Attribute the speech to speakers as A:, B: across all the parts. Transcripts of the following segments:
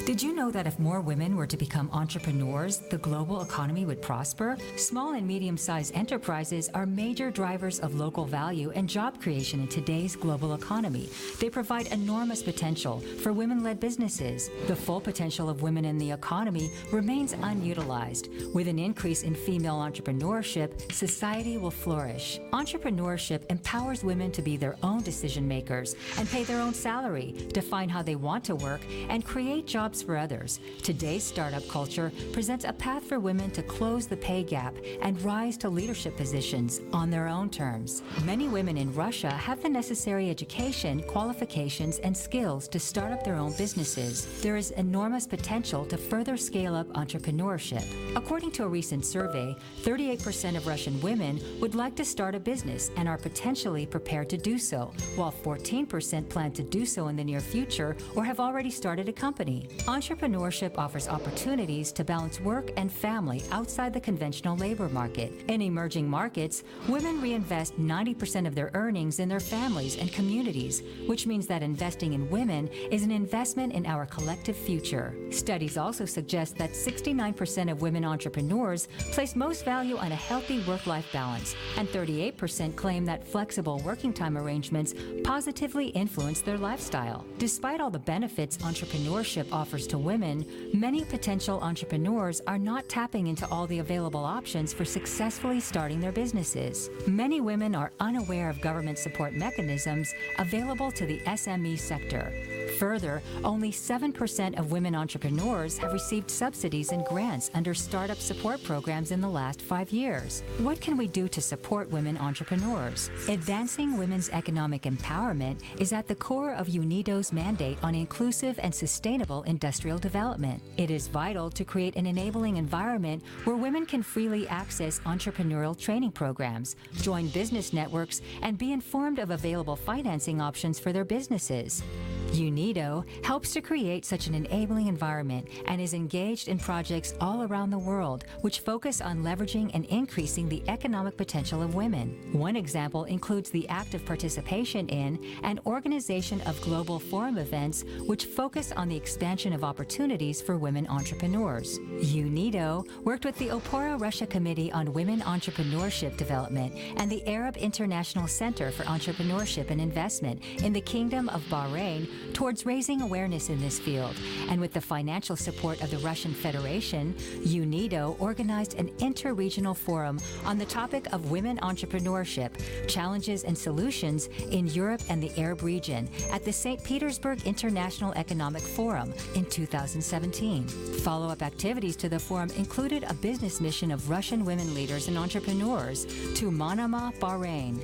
A: Did you know that if more women were to become entrepreneurs, the global economy would prosper? Small and medium-sized enterprises are major drivers of local value and job creation in today's global economy. They provide enormous potential for women-led businesses. The full potential of women in the economy remains unutilized. With an increase in female entrepreneurship, society will flourish. Entrepreneurship empowers women to be their own decision makers and pay their own salary, define how they want to work, and create jobs for others. Today's startup culture presents a path for women to close the pay gap and rise to leadership positions on their own terms. Many women in Russia have the necessary education, qualifications, and skills to start up their own businesses. There is enormous potential to further scale up entrepreneurship. According to a recent survey, 38% of Russian women would like to start a business and are potentially prepared to do so, while 14% plan to do so in the near future or have already started a company. Entrepreneurship offers opportunities to balance work and family outside the conventional labor market. In emerging markets, women reinvest 90% of their earnings in their families and communities, which means that investing in women is an investment in our collective future. Studies also suggest that 69% of women entrepreneurs place most value on a healthy work-life balance, and 38% claim that flexible working time arrangements positively influence their lifestyle. Despite all the benefits entrepreneurship offers to women, many potential entrepreneurs are not tapping into all the available options for successfully starting their businesses. Many women are unaware of government support mechanisms available to the SME sector. Further, only 7% of women entrepreneurs have received subsidies and grants under startup support programs in the last 5 years. What can we do to support women entrepreneurs? Advancing women's economic empowerment is at the core of UNIDO's mandate on inclusive and sustainable industrial development. It is vital to create an enabling environment where women can freely access entrepreneurial training programs, join business networks, and be informed of available financing options for their businesses. UNIDO helps to create such an enabling environment and is engaged in projects all around the world which focus on leveraging and increasing the economic potential of women. One example includes the active participation in and organization of global forum events which focus on the expansion of opportunities for women entrepreneurs. UNIDO worked with the Opora Russia Committee on Women Entrepreneurship Development and the Arab International Center for Entrepreneurship and Investment in the Kingdom of Bahrain towards raising awareness in this field, and with the financial support of the Russian Federation, UNIDO organized an inter-regional forum on the topic of women entrepreneurship, challenges and solutions in Europe and the Arab region at the St. Petersburg International Economic Forum in 2017. Follow-up activities to the forum included a business mission of Russian women leaders and entrepreneurs to Manama, Bahrain.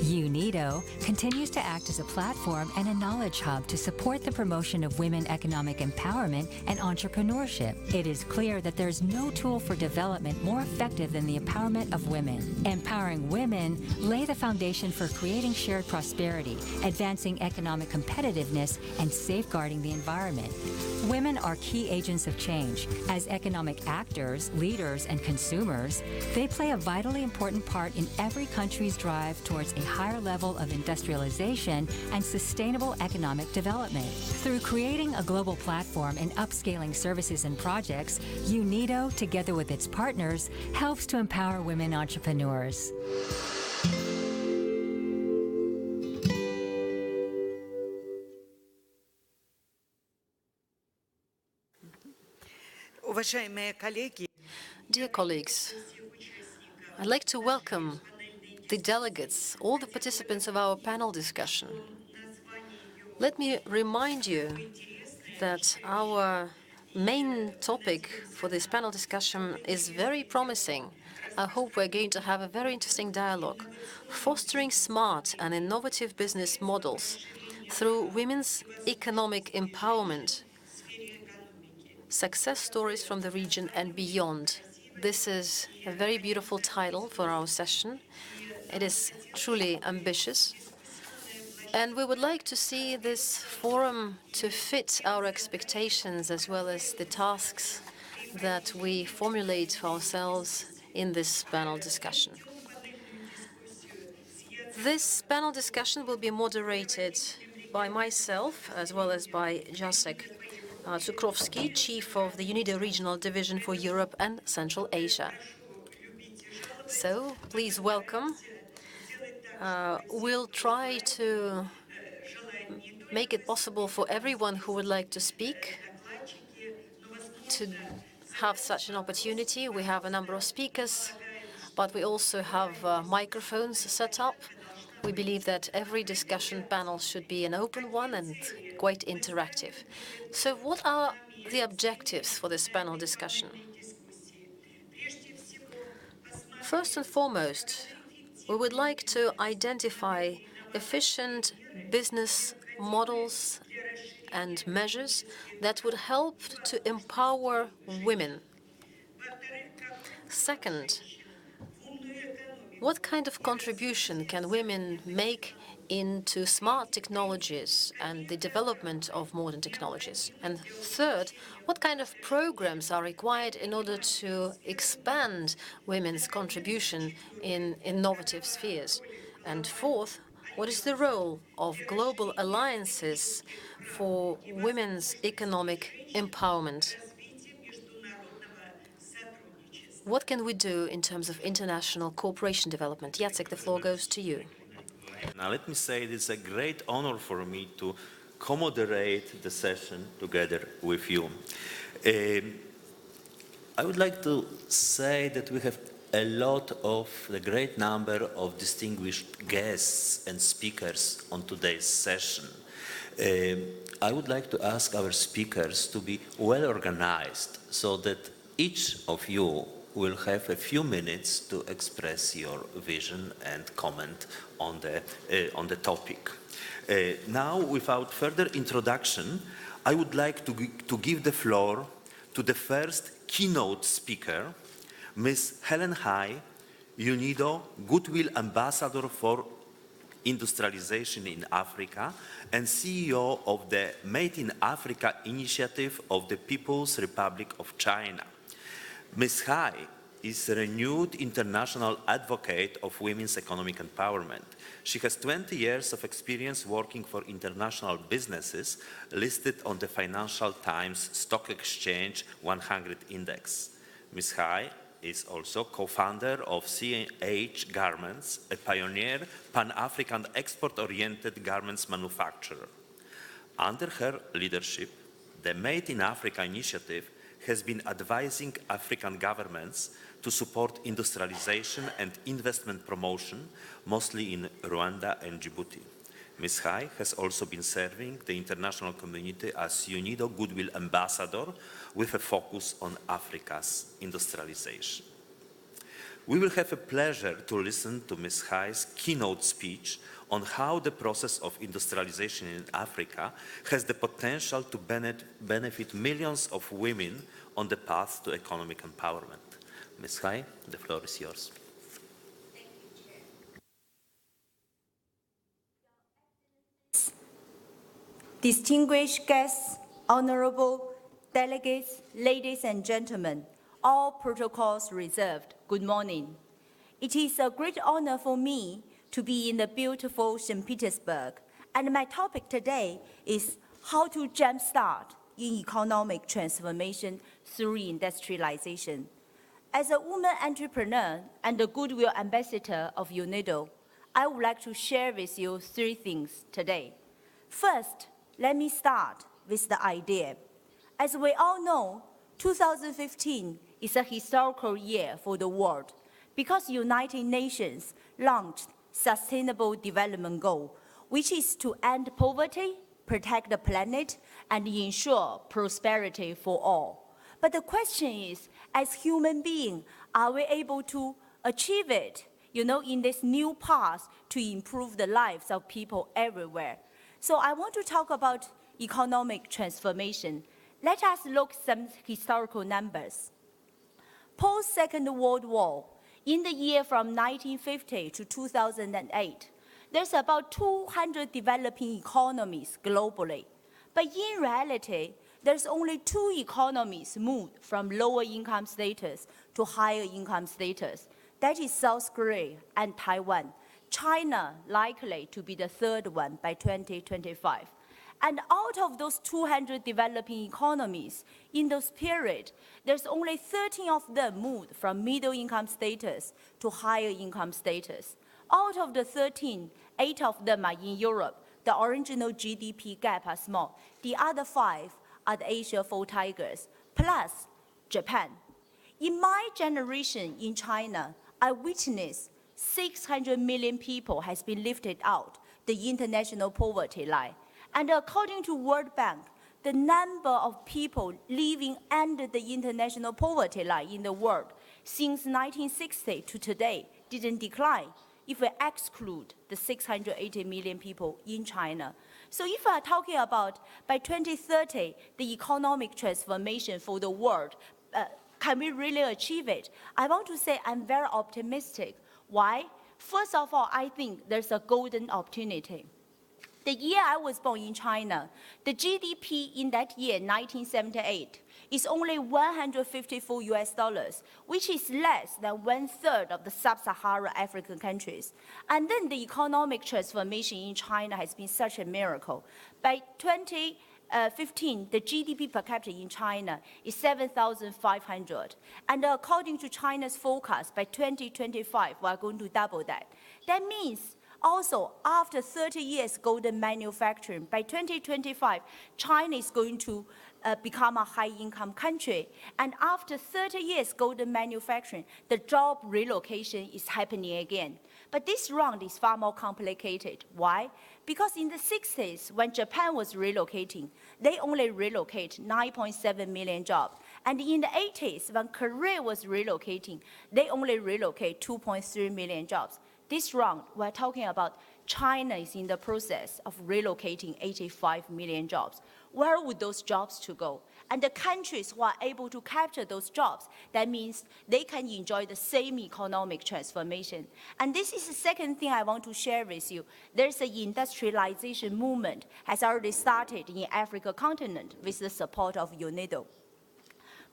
A: UNIDO continues to act as a platform and a knowledge hub to support the promotion of women economic empowerment and entrepreneurship. It is clear that there is no tool for development more effective than the empowerment of women. Empowering women lay the foundation for creating shared prosperity, advancing economic competitiveness, and safeguarding the environment. Women are key agents of change. As economic actors, leaders, and consumers, they play a vitally important part in every country's drive towards a higher level of industrialization and sustainable economic development. Through creating a global platform and upscaling services and projects, UNIDO, together with its partners, helps to empower women entrepreneurs.
B: Dear colleagues, I'd like to welcome the delegates, all the participants of our panel discussion. Let me remind you that our main topic for this panel discussion is very promising. I hope we're going to have a very interesting dialogue. Fostering smart and innovative business models through women's economic empowerment. Success stories from the region and beyond. This is a very beautiful title for our session. It is truly ambitious. And we would like to see this forum to fit our expectations as well as the tasks that we formulate for ourselves in this panel discussion. This panel discussion will be moderated by myself as well as by Jacek. Cukrovsky, Chief of the UNIDO Regional Division for Europe and Central Asia. So, please welcome. We'll try to make it possible for everyone who would like to speak to have such an opportunity. We have a number of speakers, but we also have microphones set up. We believe that every discussion panel should be an open one and quite interactive. So what are the objectives for this panel discussion? First and foremost, we would like to identify efficient business models and measures that would help to empower women. Second, what kind of contribution can women make into smart technologies and the development of modern technologies? And third, what kind of programs are required in order to expand women's contribution in innovative spheres? And fourth, what is the role of global alliances for women's economic empowerment? What can we do in terms of international cooperation development? Jacek, the floor goes to you.
C: Now, let me say it is a great honor for me to co-moderate the session together with you. I would like to say that we have a lot of the great number of distinguished guests and speakers on today's session. I would like to ask our speakers to be well organized so that each of you will have a few minutes to express your vision and comment on the topic. Now, without further introduction, I would like to give the floor to the first keynote speaker, Ms. Helen Hai, UNIDO Goodwill Ambassador for Industrialization in Africa and CEO of the Made in Africa initiative of the People's Republic of China. Ms. Hai is a renewed international advocate of women's economic empowerment. She has 20 years of experience working for international businesses listed on the Financial Times Stock Exchange 100 Index. Ms. Hai is also co-founder of CH Garments, a pioneer Pan-African export-oriented garments manufacturer. Under her leadership, the Made in Africa initiative has been advising African governments to support industrialization and investment promotion, mostly in Rwanda and Djibouti. Ms. Hai has also been serving the international community as UNIDO Goodwill Ambassador with a focus on Africa's industrialization. We will have a pleasure to listen to Ms. Hai's keynote speech on how the process of industrialization in Africa has the potential to benefit millions of women on the path to economic empowerment. Ms. Hai, the floor is yours.
D: Distinguished guests, honorable delegates, ladies and gentlemen, all protocols reserved, good morning. It is a great honor for me to be in the beautiful St. Petersburg, and my topic today is how to jumpstart in economic transformation through industrialization. As a woman entrepreneur and a goodwill ambassador of UNIDO, I would like to share with you three things today. First, let me start with the idea. As we all know, 2015 is a historical year for the world because United Nations launched Sustainable Development Goal, which is to end poverty, protect the planet, and ensure prosperity for all. But the question is, as human beings, are we able to achieve it, in this new path to improve the lives of people everywhere? So I want to talk about economic transformation. Let us look at some historical numbers. Post-Second World War, in the year from 1950 to 2008, there's about 200 developing economies globally. But in reality, there's only 2 economies moved from lower income status to higher income status. That is South Korea and Taiwan. China likely to be the third one by 2025. And out of those 200 developing economies, in those periods, there's only 13 of them moved from middle income status to higher income status. Out of the 13, 8 of them are in Europe. The original GDP gap are small. The other 5 are the Asia 4 tigers, plus Japan. In my generation in China, I witnessed 600 million people has been lifted out the international poverty line. And according to World Bank, the number of people living under the international poverty line in the world since 1960 to today didn't decline if we exclude the 680 million people in China. So if we are talking about by 2030, the economic transformation for the world, can we really achieve it? I want to say I'm very optimistic. Why? First of all, I think there's a golden opportunity. The year I was born in China, the GDP in that year, 1978, is only $154, which is less than 1/3 of the sub-Saharan African countries. And then the economic transformation in China has been such a miracle. By 2015, the GDP per capita in China is 7,500. And according to China's forecast, by 2025, we are going to double that. That means also, after 30 years golden manufacturing, by 2025, China is going to become a high-income country. And after 30 years golden manufacturing, the job relocation is happening again. But this round is far more complicated. Why? Because in the 60s, when Japan was relocating, they only relocate 9.7 million jobs. And in the 80s, when Korea was relocating, they only relocate 2.3 million jobs. This round, we're talking about China is in the process of relocating 85 million jobs. Where would those jobs to go? And the countries who are able to capture those jobs, that means they can enjoy the same economic transformation. And this is the second thing I want to share with you. There's an industrialization movement has already started in Africa continent with the support of UNIDO.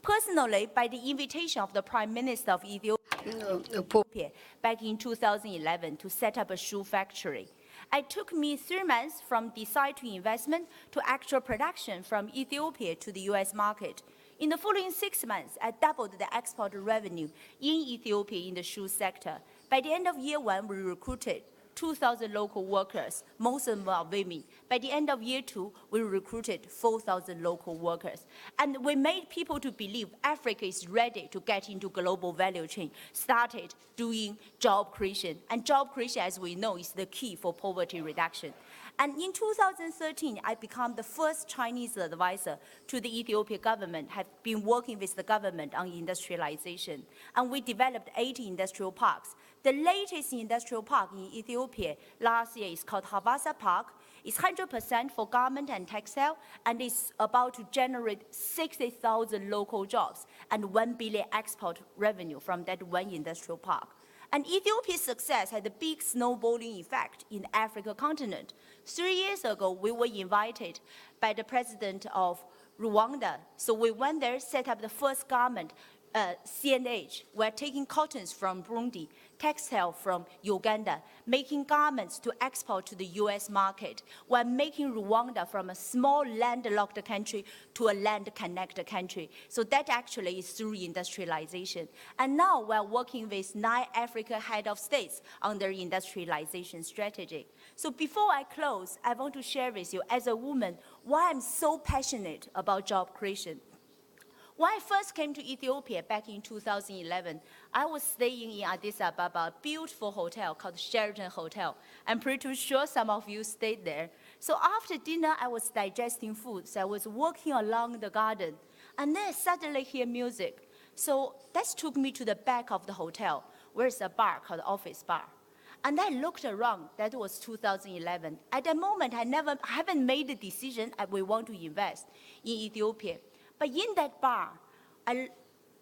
D: Personally, by the invitation of the Prime Minister of Ethiopia back in 2011 to set up a shoe factory, it took me 3 months from decide to investment to actual production from Ethiopia to the US market. In the following 6 months, I doubled the export revenue in Ethiopia in the shoe sector. By the end of year 1, we recruited 2,000 local workers, most of them are women. By the end of year 2, we recruited 4,000 local workers. And we made people to believe Africa is ready to get into global value chain, started doing job creation. And job creation, as we know, is the key for poverty reduction. And in 2013, I became the first Chinese advisor to the Ethiopian government, have been working with the government on industrialization. And we developed 80 industrial parks. The latest industrial park in Ethiopia last year is called Havasa Park. It's 100% for garment and textile, and it's about to generate 60,000 local jobs and 1 billion export revenue from that one industrial park. And Ethiopia's success had a big snowballing effect in the African continent. 3 years ago, we were invited by the president of Rwanda. So we went there, set up the first garment, CNH. We're taking cottons from Burundi, textile from Uganda, making garments to export to the US market. We're making Rwanda from a small landlocked country to a land-connected country. So that actually is through industrialization. And now we're working with 9 African head of states on their industrialization strategy. So before I close, I want to share with you, as a woman, why I'm so passionate about job creation. When I first came to Ethiopia back in 2011, I was staying in Addis Ababa, a beautiful hotel called Sheraton Hotel. I'm pretty sure some of you stayed there. So after dinner, I was digesting food. So I was walking along the garden, and then I suddenly hear music. So that took me to the back of the hotel, where is a bar called Office Bar. And I looked around. That was 2011. At that moment, I haven't made the decision that we want to invest in Ethiopia. But in that bar,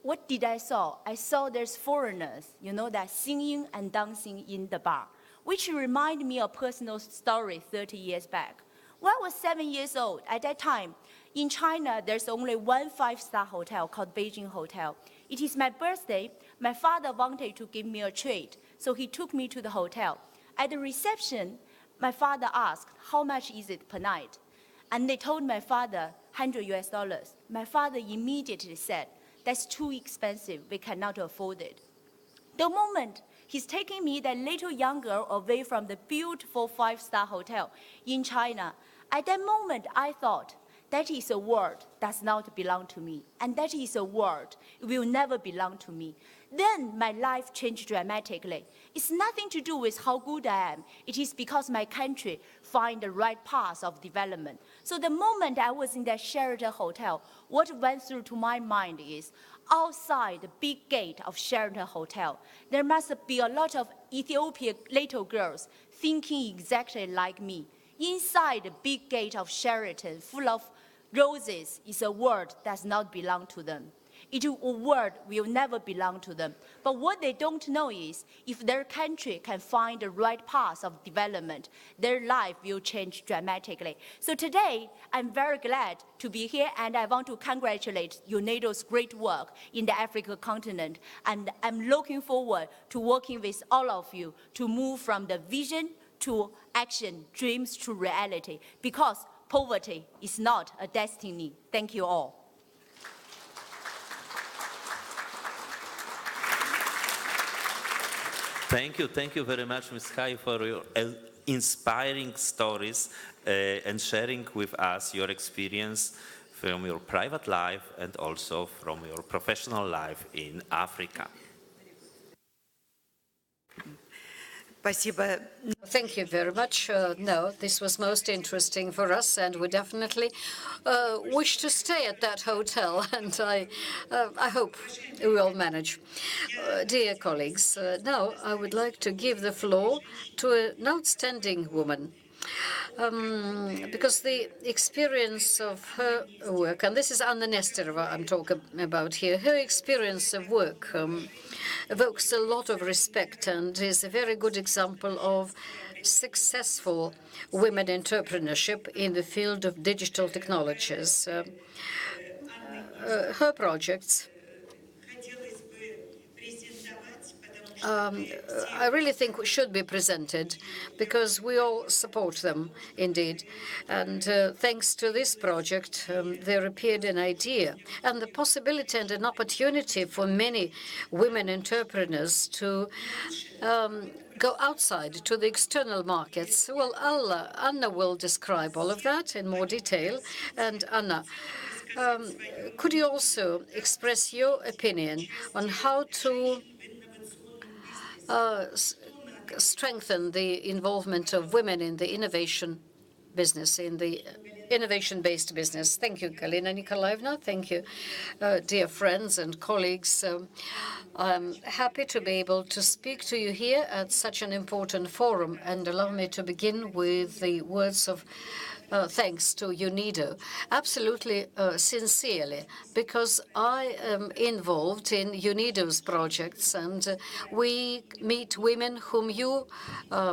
D: what did I saw? I saw there's foreigners, that singing and dancing in the bar, which reminded me of a personal story 30 years back. When I was 7 years old, at that time, in China, there's only one 5-star hotel called Beijing Hotel. It is my birthday. My father wanted to give me a treat, so he took me to the hotel. At the reception, my father asked, how much is it per night? And they told my father, $100. My father immediately said, that's too expensive, we cannot afford it. The moment he's taking me, that little young girl, away from the beautiful 5-star hotel in China, at that moment I thought, that is a world does not belong to me, and that is a world will never belong to me. Then my life changed dramatically. It's nothing to do with how good I am. It is because my country find the right path of development. So the moment I was in that Sheraton hotel, what went through to my mind is, outside the big gate of Sheraton Hotel, there must be a lot of Ethiopian little girls thinking exactly like me. Inside the big gate of Sheraton, full of roses, is a world that does not belong to them. A world will never belong to them. But what they don't know is, if their country can find the right path of development, their life will change dramatically. So today, I'm very glad to be here, and I want to congratulate UNAIDS's great work in the African continent. And I'm looking forward to working with all of you to move from the vision to action, dreams to reality, because poverty is not a destiny. Thank you all.
C: Thank you very much, Ms. Hai, for your inspiring stories and sharing with us your experience from your private life and also from your professional life in Africa.
B: Thank you very much. No, this was most interesting for us, and we definitely wish to stay at that hotel, and I hope we will manage. Dear colleagues, now I would like to give the floor to an outstanding woman. Because the experience of her work, and this is Anna Nesterova I'm talking about here, her experience of work evokes a lot of respect and is a very good example of successful women entrepreneurship in the field of digital technologies. Her projects I really think should be presented, because we all support them, indeed. And thanks to this project, there appeared an idea and the possibility and an opportunity for many women entrepreneurs to go outside to the external markets. Well, Anna will describe all of that in more detail. And Anna, could you also express your opinion on how to strengthen the involvement of women in the innovation business, in the innovation-based business? Thank you, Galina Nikolaevna. Thank you, dear friends and colleagues. I'm happy to be able to speak to you here at such an important forum, and allow me to begin with the words of thanks to UNIDO, absolutely sincerely, because I am involved in UNIDO's projects, and we meet women whom you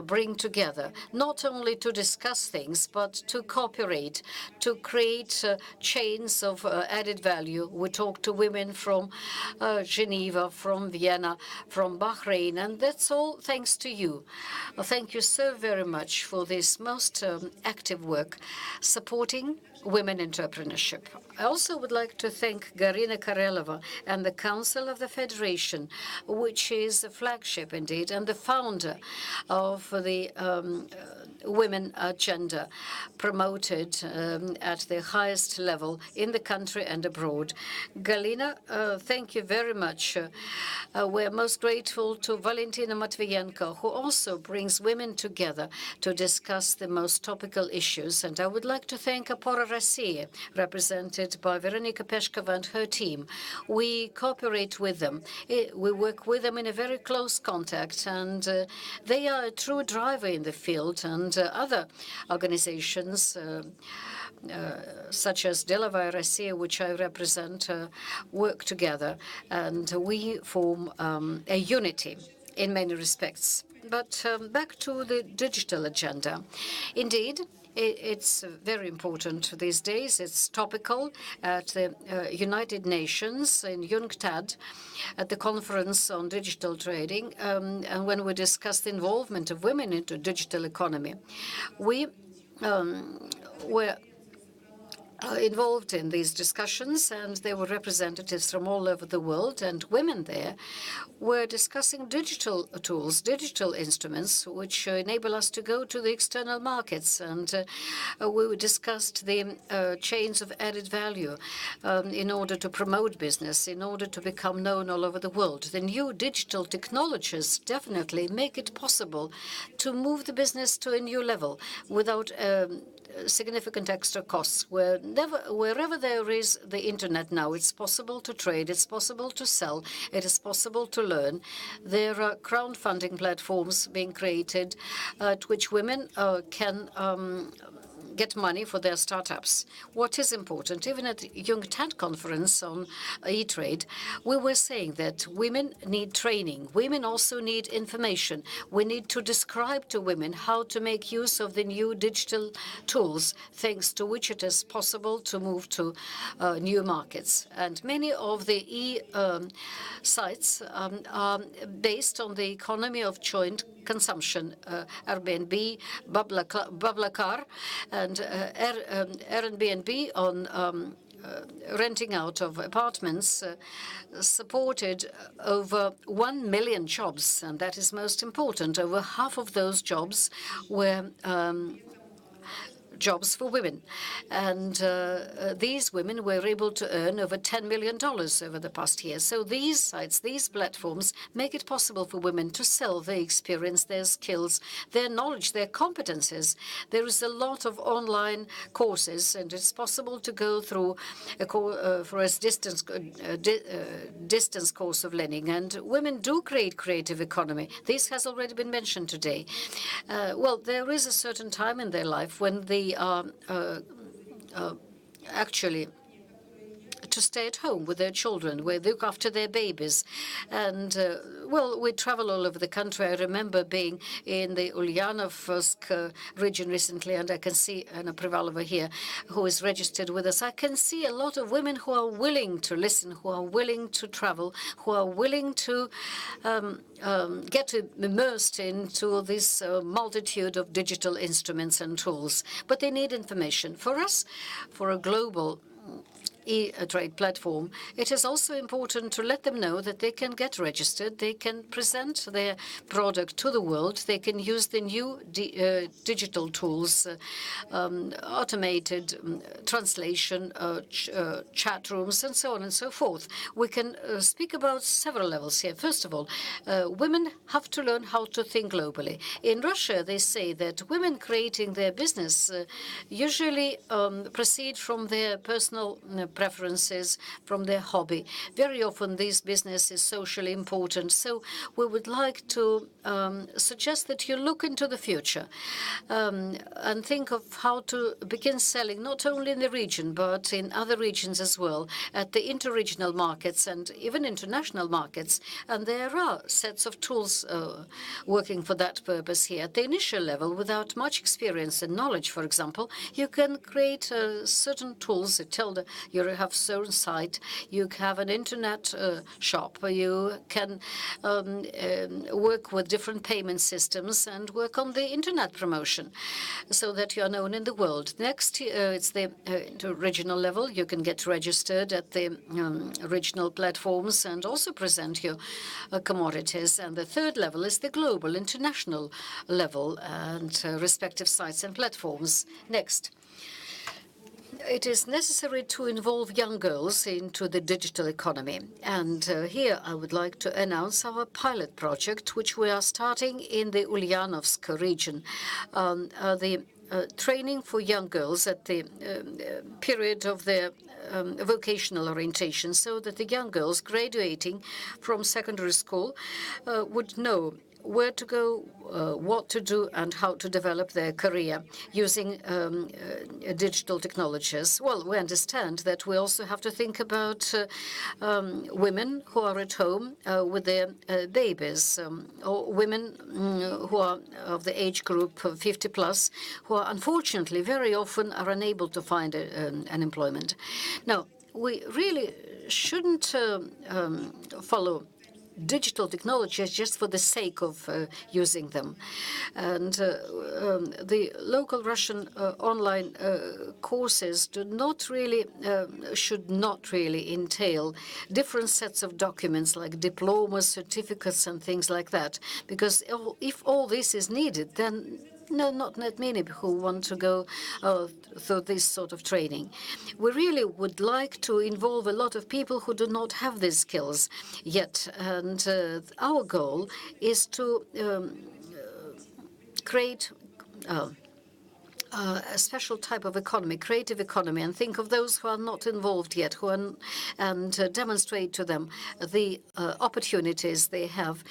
B: bring together, not only to discuss things, but to cooperate, to create chains of added value. We talk to women from Geneva, from Vienna, from Bahrain, and that's all thanks to you. Thank you so very much for this most active work supporting women entrepreneurship. I also would like to thank Garina Karelova and the Council of the Federation, which is a flagship indeed, and the founder of the women agenda promoted at the highest level in the country and abroad. Galina, thank you very much. We're most grateful to Valentina Matvienko, who also brings women together to discuss the most topical issues. And I would like to thank Opora Россия, represented by Veronika Peshkova and her team. We cooperate with them. We work with them in a very close contact, and they are a true driver in the field. And other organizations, such as Delovaya Россия, which I represent, work together, and we form a unity in many respects. But back to the digital agenda. Indeed, it's very important these days. It's topical at the United Nations in UNCTAD at the conference on digital trading, and when we discuss the involvement of women into digital economy. We were involved in these discussions, and there were representatives from all over the world, and women there were discussing digital tools, digital instruments, which enable us to go to the external markets. And we discussed the chains of added value in order to promote business, in order to become known all over the world. The new digital technologies definitely make it possible to move the business to a new level without significant extra costs. Wherever there is the internet now, it's possible to trade, it's possible to sell, it is possible to learn. There are crowdfunding platforms being created at which women can get money for their startups. What is important, even at the Jungtad conference on e-trade, we were saying that women need training. Women also need information. We need to describe to women how to make use of the new digital tools, thanks to which it is possible to move to new markets. And many of the sites are based on the economy of joint consumption. Airbnb, BlaBlaCar, and Airbnb on renting out of apartments supported over 1 million jobs, and that is most important. Over half of those jobs were jobs for women. And these women were able to earn over $10 million over the past year. So these sites, these platforms, make it possible for women to sell their experience, their skills, their knowledge, their competences. There is a lot of online courses, and it's possible to go through for a distance course of learning. And women do create creative economy. This has already been mentioned today. Well, there is a certain time in their life when they are actually to stay at home with their children, we look after their babies. And, well, we travel all over the country. I remember being in the Ulyanovsk region recently, and I can see Anna Privalova here, who is registered with us. I can see a lot of women who are willing to listen, who are willing to travel, who are willing to get immersed into this multitude of digital instruments and tools. But they need information. For us, for a global e-trade platform, it is also important to let them know that they can get registered, they can present their product to the world, they can use the new digital tools, automated translation, chat rooms, and so on and so forth. We can speak about several levels here. First of all, women have to learn how to think globally. In Russia, they say that women creating their business usually proceed from their personal preferences, from their hobby. Very often this business is socially important. So we would like to suggest that you look into the future and think of how to begin selling not only in the region, but in other regions as well, at the interregional markets and even international markets. And there are sets of tools working for that purpose here. At the initial level, without much experience and knowledge, for example, you can create certain tools that tell you have certain site, you have an internet shop, you can work with different payment systems and work on the internet promotion so that you are known in the world. Next, it's the regional level. You can get registered at the regional platforms and also present your commodities. And the third level is the global, international level and respective sites and platforms. Next. It is necessary to involve young girls into the digital economy. And here I would like to announce our pilot project, which we are starting in the Ulyanovsk region. The training for young girls at the period of their vocational orientation, so that the young girls graduating from secondary school would know where to go, what to do, and how to develop their career using digital technologies. Well, we understand that we also have to think about women who are at home with their babies, or women who are of the age group 50 plus, who are unfortunately very often are unable to find an employment. Now, we really shouldn't follow digital technologies just for the sake of using them. And the local Russian online courses do not really, should not really entail different sets of documents like diplomas, certificates, and things like that. Because if all this is needed, then not many who want to go through this sort of training. We really would like to involve a lot of people who do not have these skills yet. And our goal is to create a special type of economy, creative economy, and think of those who are not involved yet, and demonstrate to them the opportunities they have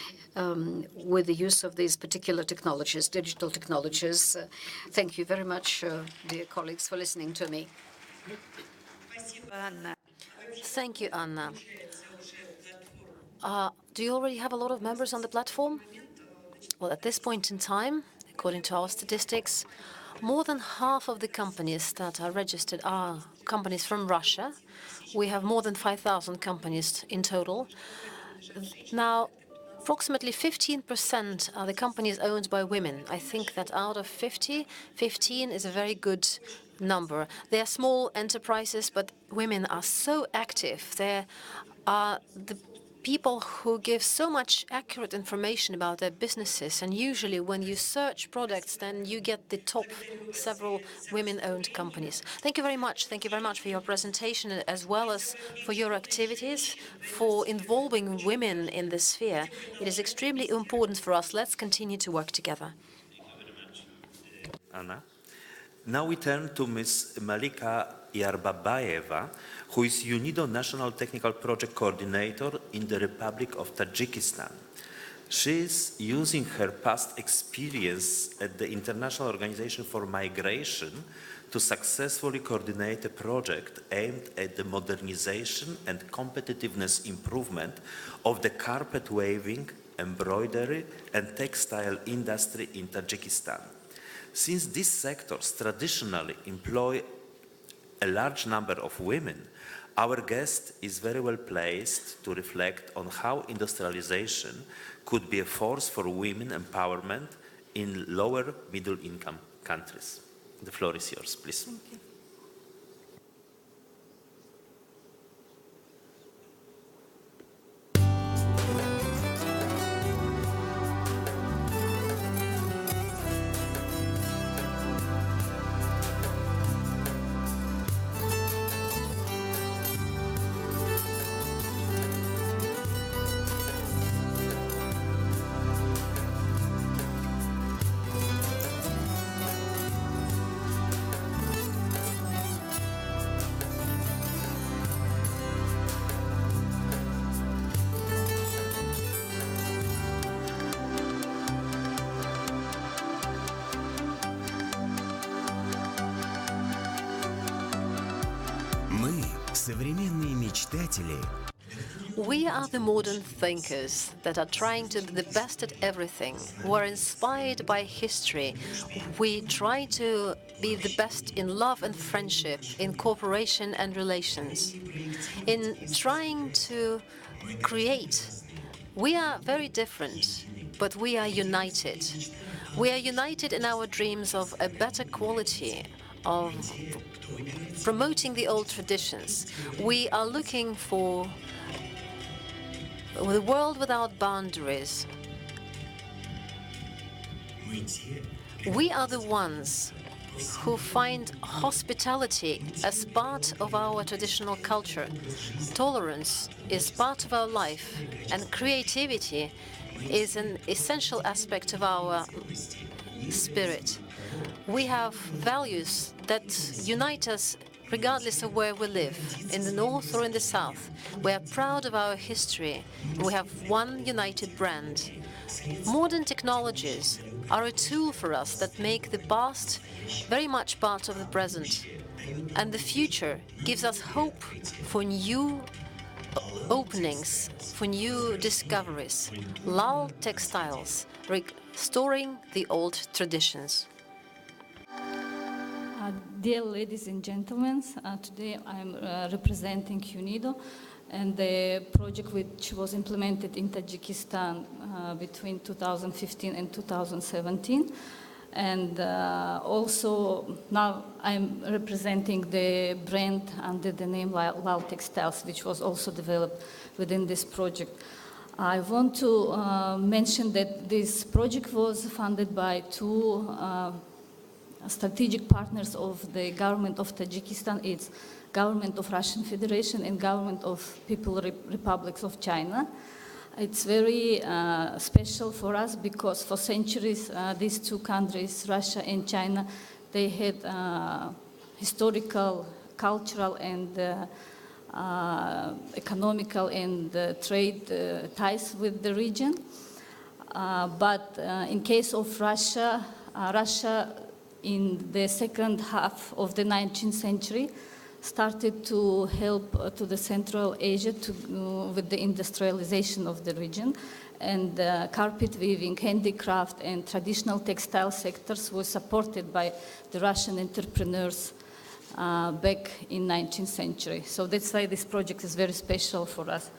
B: with the use of these particular technologies, digital technologies. Thank you very much, dear colleagues, for listening to me. Thank you, Anna. Do you already have a lot of members on the platform? Well, at this point in time, according to our statistics, more than half of the companies that are registered are companies from Russia. We have more than 5,000 companies in total. Now, approximately 15% are the companies owned by women. I think that out of 50, 15 is a very good number. They are small enterprises, but women are so active. They are the people who give so much accurate information about their businesses. And usually when you search products, then you get the top several women-owned companies. Thank you very much. Thank you very much for your presentation, as well as for your activities, for involving women in this sphere. It is extremely important for us. Let's continue to work together.
C: Anna. Now we turn to Ms. Malika Yarbabayeva, who is UNIDO National Technical Project Coordinator in the Republic of Tajikistan. She is using her past experience at the International Organization for Migration to successfully coordinate a project aimed at the modernization and competitiveness improvement of the carpet weaving, embroidery, and textile industry in Tajikistan. Since these sectors traditionally employ a large number of women, our guest is very well placed to reflect on how industrialization could be a force for women empowerment in lower middle-income countries. The floor is yours, please.
E: Thank you.
F: Современные мечтатели.
B: We are the modern thinkers that are trying to be the best at everything. We're inspired by history. We try to be the best in love and friendship, in cooperation and relations. In trying to create, we are very different, but we are united. We are united in our dreams of a better quality, of promoting the old traditions. We are looking for the world without boundaries. We are the ones who find hospitality as part of our traditional culture. Tolerance is part of our life, and creativity is an essential aspect of our spirit. We have values that unite us regardless of where we live, in the north or in the south. We are proud of our history. We have one united brand. Modern technologies are a tool for us that make the past very much part of the present. And the future gives us hope for new openings, for new discoveries. Lal Textiles, restoring the old traditions.
E: Dear ladies and gentlemen, today I'm representing UNIDO, and the project which was implemented in Tajikistan between 2015 and 2017. And also now I'm representing the brand under the name Lal Textiles, which was also developed within this project. I want to mention that this project was funded by two strategic partners of the government of Tajikistan. It's government of Russian Federation and government of People's Republics of China. It's very special for us because for centuries these two countries, Russia and China, they had historical, cultural, and economical and trade ties with the region. But in case of Russia, Russia in the second half of the 19th century started to help to the Central Asia with the industrialization of the region, and carpet weaving, handicraft, and traditional textile sectors were supported by the Russian entrepreneurs back in 19th century. So that's why this project is very special for us.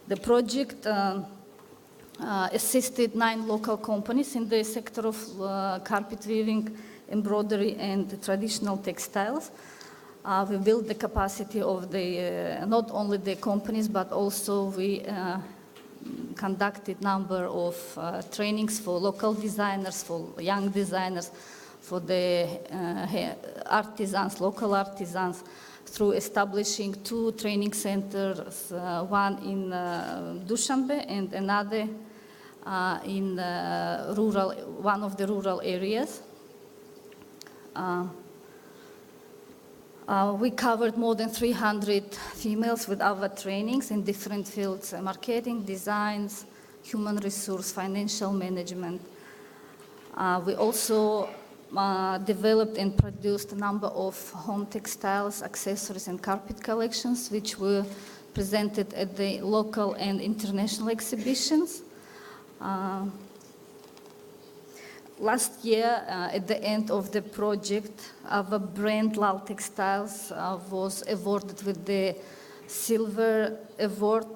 E: The project assisted 9 local companies in the sector of carpet weaving, embroidery, and traditional textiles. We built the capacity of the not only the companies, but also we conducted number of trainings for local designers, for young designers, for the artisans, local artisans, through establishing 2 training centers, one in Dushanbe and another in one of the rural areas. We covered more than 300 females with our trainings in different fields: marketing, designs, human resource, financial management. We also developed and produced a number of home textiles, accessories, and carpet collections, which were presented at the local and international exhibitions. Last year, at the end of the project, our brand Lal Textiles was awarded with the Silver Award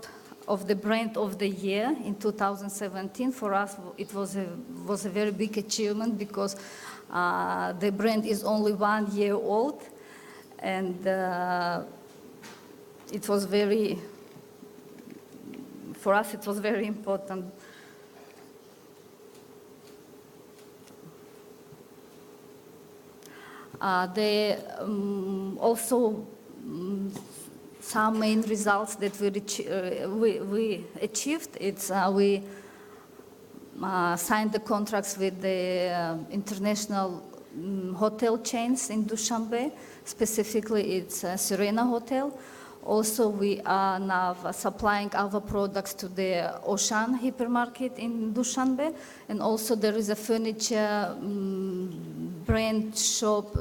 E: of the Brand of the Year in 2017. For us, it was a very big achievement because the brand is only 1 year old, and it was for us, it was very important. Also some main results that we achieved. It's we signed the contracts with the international hotel chains in Dushanbe. Specifically, it's Serena Hotel. Also, we are now supplying our products to the Ocean hypermarket in Dushanbe. And also there is a furniture brand shop,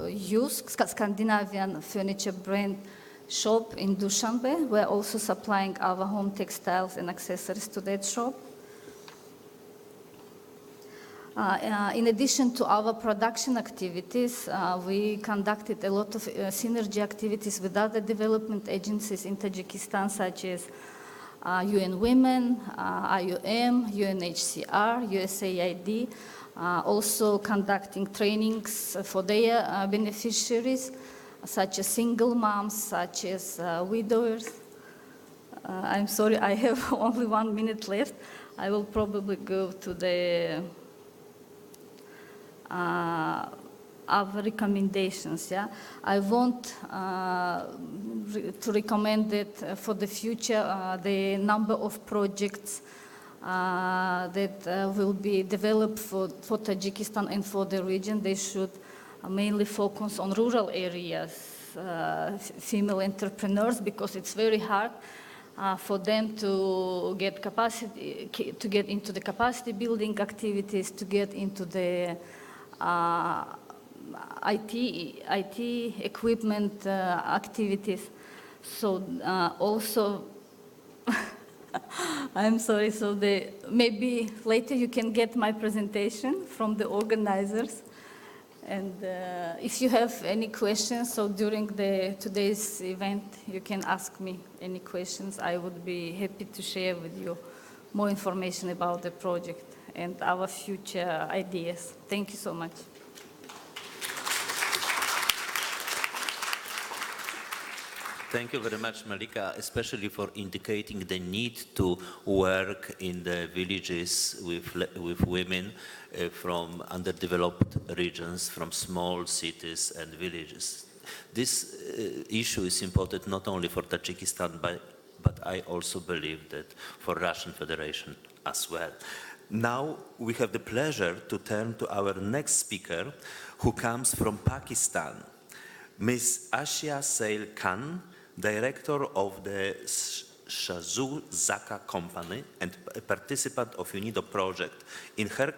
E: Scandinavian furniture brand shop in Dushanbe. We're also supplying our home textiles and accessories to that shop. In addition to our production activities, we conducted a lot of synergy activities with other development agencies in Tajikistan, such as UN Women, IOM, UNHCR, USAID, also conducting trainings for their beneficiaries, such as single moms, such as widowers. I'm sorry, I have only 1 minute left. I will probably go to the our recommendations. Yeah, I want to recommend that for the future, the number of projects that will be developed for Tajikistan and for the region, they should mainly focus on rural areas, female entrepreneurs, because it's very hard for them to get capacity, to get into the capacity building activities, to get into the IT equipment activities. So also, I'm sorry, so maybe later you can get my presentation from the organizers. And if you have any questions, so during today's event, you can ask me any questions. I would be happy to share with you more information about the project and our future ideas. Thank you so much.
C: Thank you very much, Malika, especially for indicating the need to work in the villages with women from underdeveloped regions, from small cities and villages. This issue is important not only for Tajikistan, but I also believe that for Russian Federation as well. Now we have the pleasure to turn to our next speaker, who comes from Pakistan, Ms. Asya Sail Khan, Director of the Shazoo Zaka Company and a participant of UNIDO project in her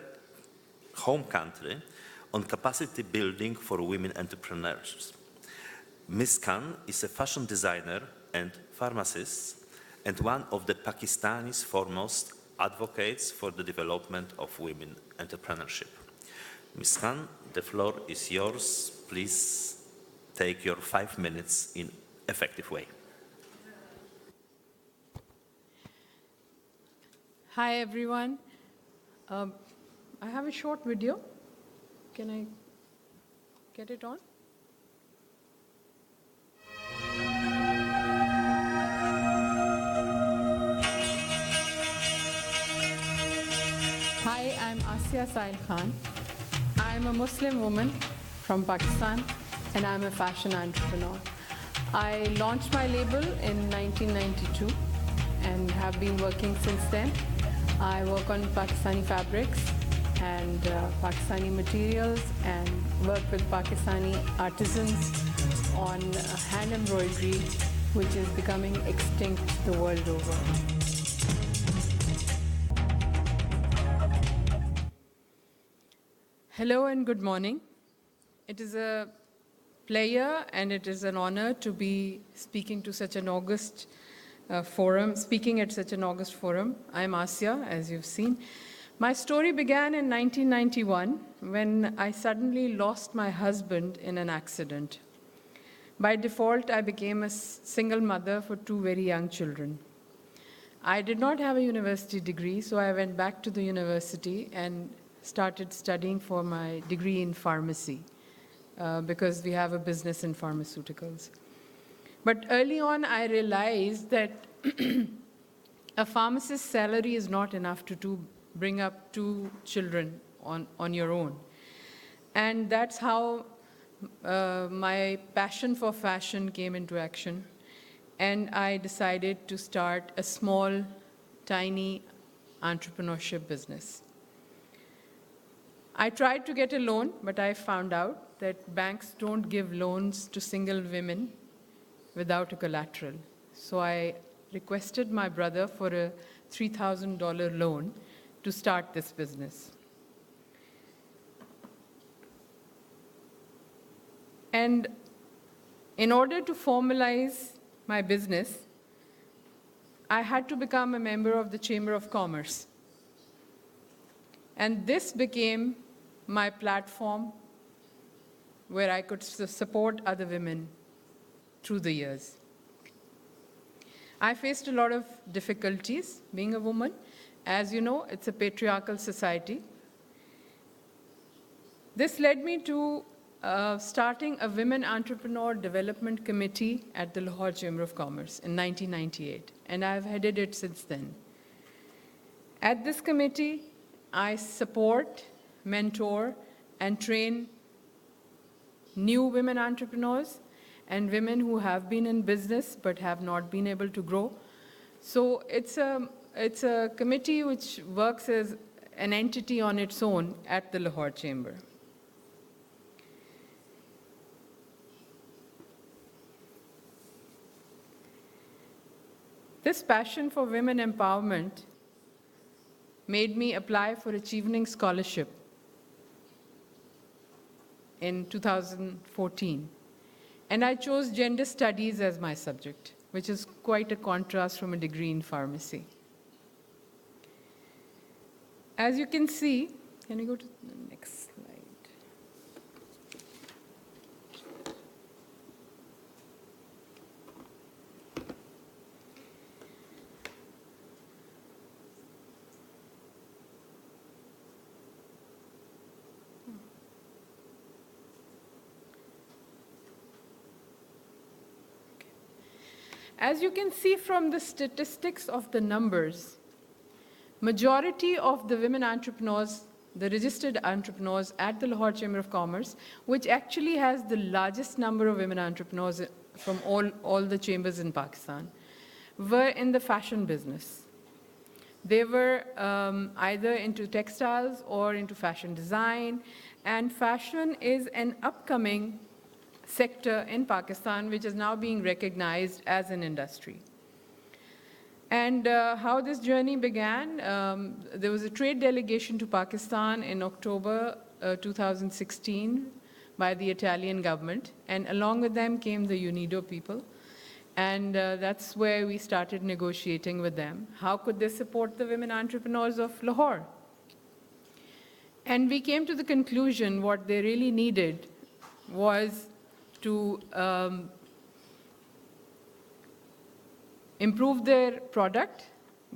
C: home country on capacity building for women entrepreneurs. Ms. Khan is a fashion designer and pharmacist and one of the Pakistani's foremost advocates for the development of women entrepreneurship. Ms. Khan, the floor is yours. Please take your 5 minutes in effective way.
F: Hi everyone. I have a short video. Can I get it on? Hi, I'm Asya Sail Khan. I'm a Muslim woman from Pakistan and I'm a fashion entrepreneur. I launched my label in 1992 and have been working since then. I work on Pakistani fabrics and Pakistani materials and work with Pakistani artisans on hand embroidery, which is becoming extinct the world over. Hello and good morning. It is a pleasure and it is an honor to be speaking to such an august forum, speaking at such an august forum. I'm Asya, as you've seen. My story began in 1991 when I suddenly lost my husband in an accident. By default, I became a single mother for 2 very young children. I did not have a university degree, so I went back to the university and started studying for my degree in pharmacy. Because we have a business in pharmaceuticals. But early on, I realized that a pharmacist's salary is not enough to bring up 2 children on your own. And that's how my passion for fashion came into action. And I decided to start a small, tiny entrepreneurship business. I tried to get a loan, but I found out that banks don't give loans to single women without a collateral. So I requested my brother for a $3,000 loan to start this business. And in order to formalize my business, I had to become a member of the Chamber of Commerce. And this became my platform where I could support other women through the years. I faced a lot of difficulties being a woman. As you know, it's a patriarchal society. This led me to starting a Women Entrepreneur Development Committee at the Lahore Chamber of Commerce in 1998, and I've headed it since then. At this committee, I support, mentor, and train new women entrepreneurs and women who have been in business but have not been able to grow. So it's a committee which works as an entity on its own at the Lahore Chamber. This passion for women empowerment made me apply for a Chevening Scholarship in 2014. And I chose gender studies as my subject, which is quite a contrast from a degree in pharmacy. As you can see, can you go to the next slide? As you can see from the statistics of the numbers, majority of the women entrepreneurs, the registered entrepreneurs at the Lahore Chamber of Commerce, which actually has the largest number of women entrepreneurs from all the chambers in Pakistan, were in the fashion business. They were either into textiles or into fashion design, and fashion is an upcoming sector in Pakistan which is now being recognized as an industry. And how this journey began, there was a trade delegation to Pakistan in October 2016 by the Italian government, and along with them came the UNIDO people. And that's where we started negotiating with them. How could they support the women entrepreneurs of Lahore? And we came to the conclusion what they really needed was to improve their product,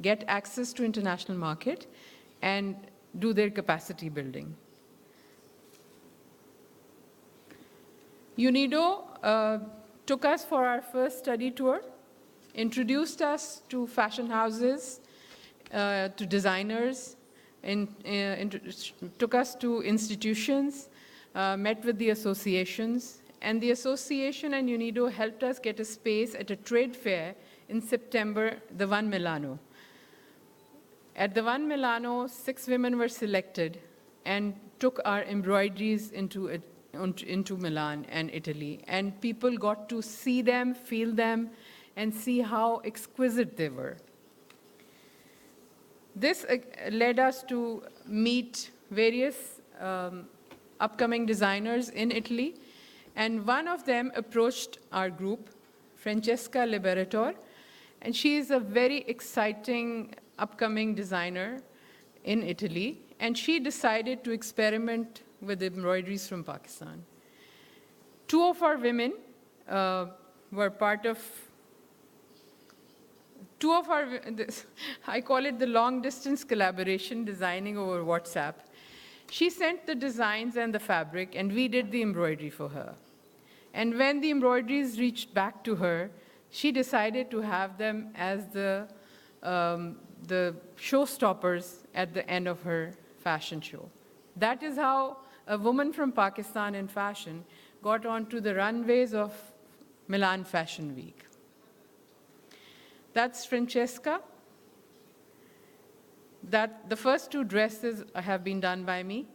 F: get access to international market, and do their capacity building. UNIDO took us for our first study tour, introduced us to fashion houses, to designers, took us to institutions, met with the associations, and the association and UNIDO helped us get a space at a trade fair in September, the One Milano. At the One Milano, 6 women were selected and took our embroideries into Milan and Italy. And people got to see them, feel them, and see how exquisite they were. This led us to meet various upcoming designers in Italy. And one of them approached our group, Francesca Liberator, and she is a very exciting upcoming designer in Italy, and she decided to experiment with embroideries from Pakistan. 2 of our women were part of, I call it the long distance collaboration, designing over WhatsApp. She sent the designs and the fabric, and we did the embroidery for her. And when the embroideries reached back to her, she decided to have them as the showstoppers at the end of her fashion show. That is how a woman from Pakistan in fashion got onto the runways of Milan Fashion Week. That's Francesca. The first 2 dresses have been done by me.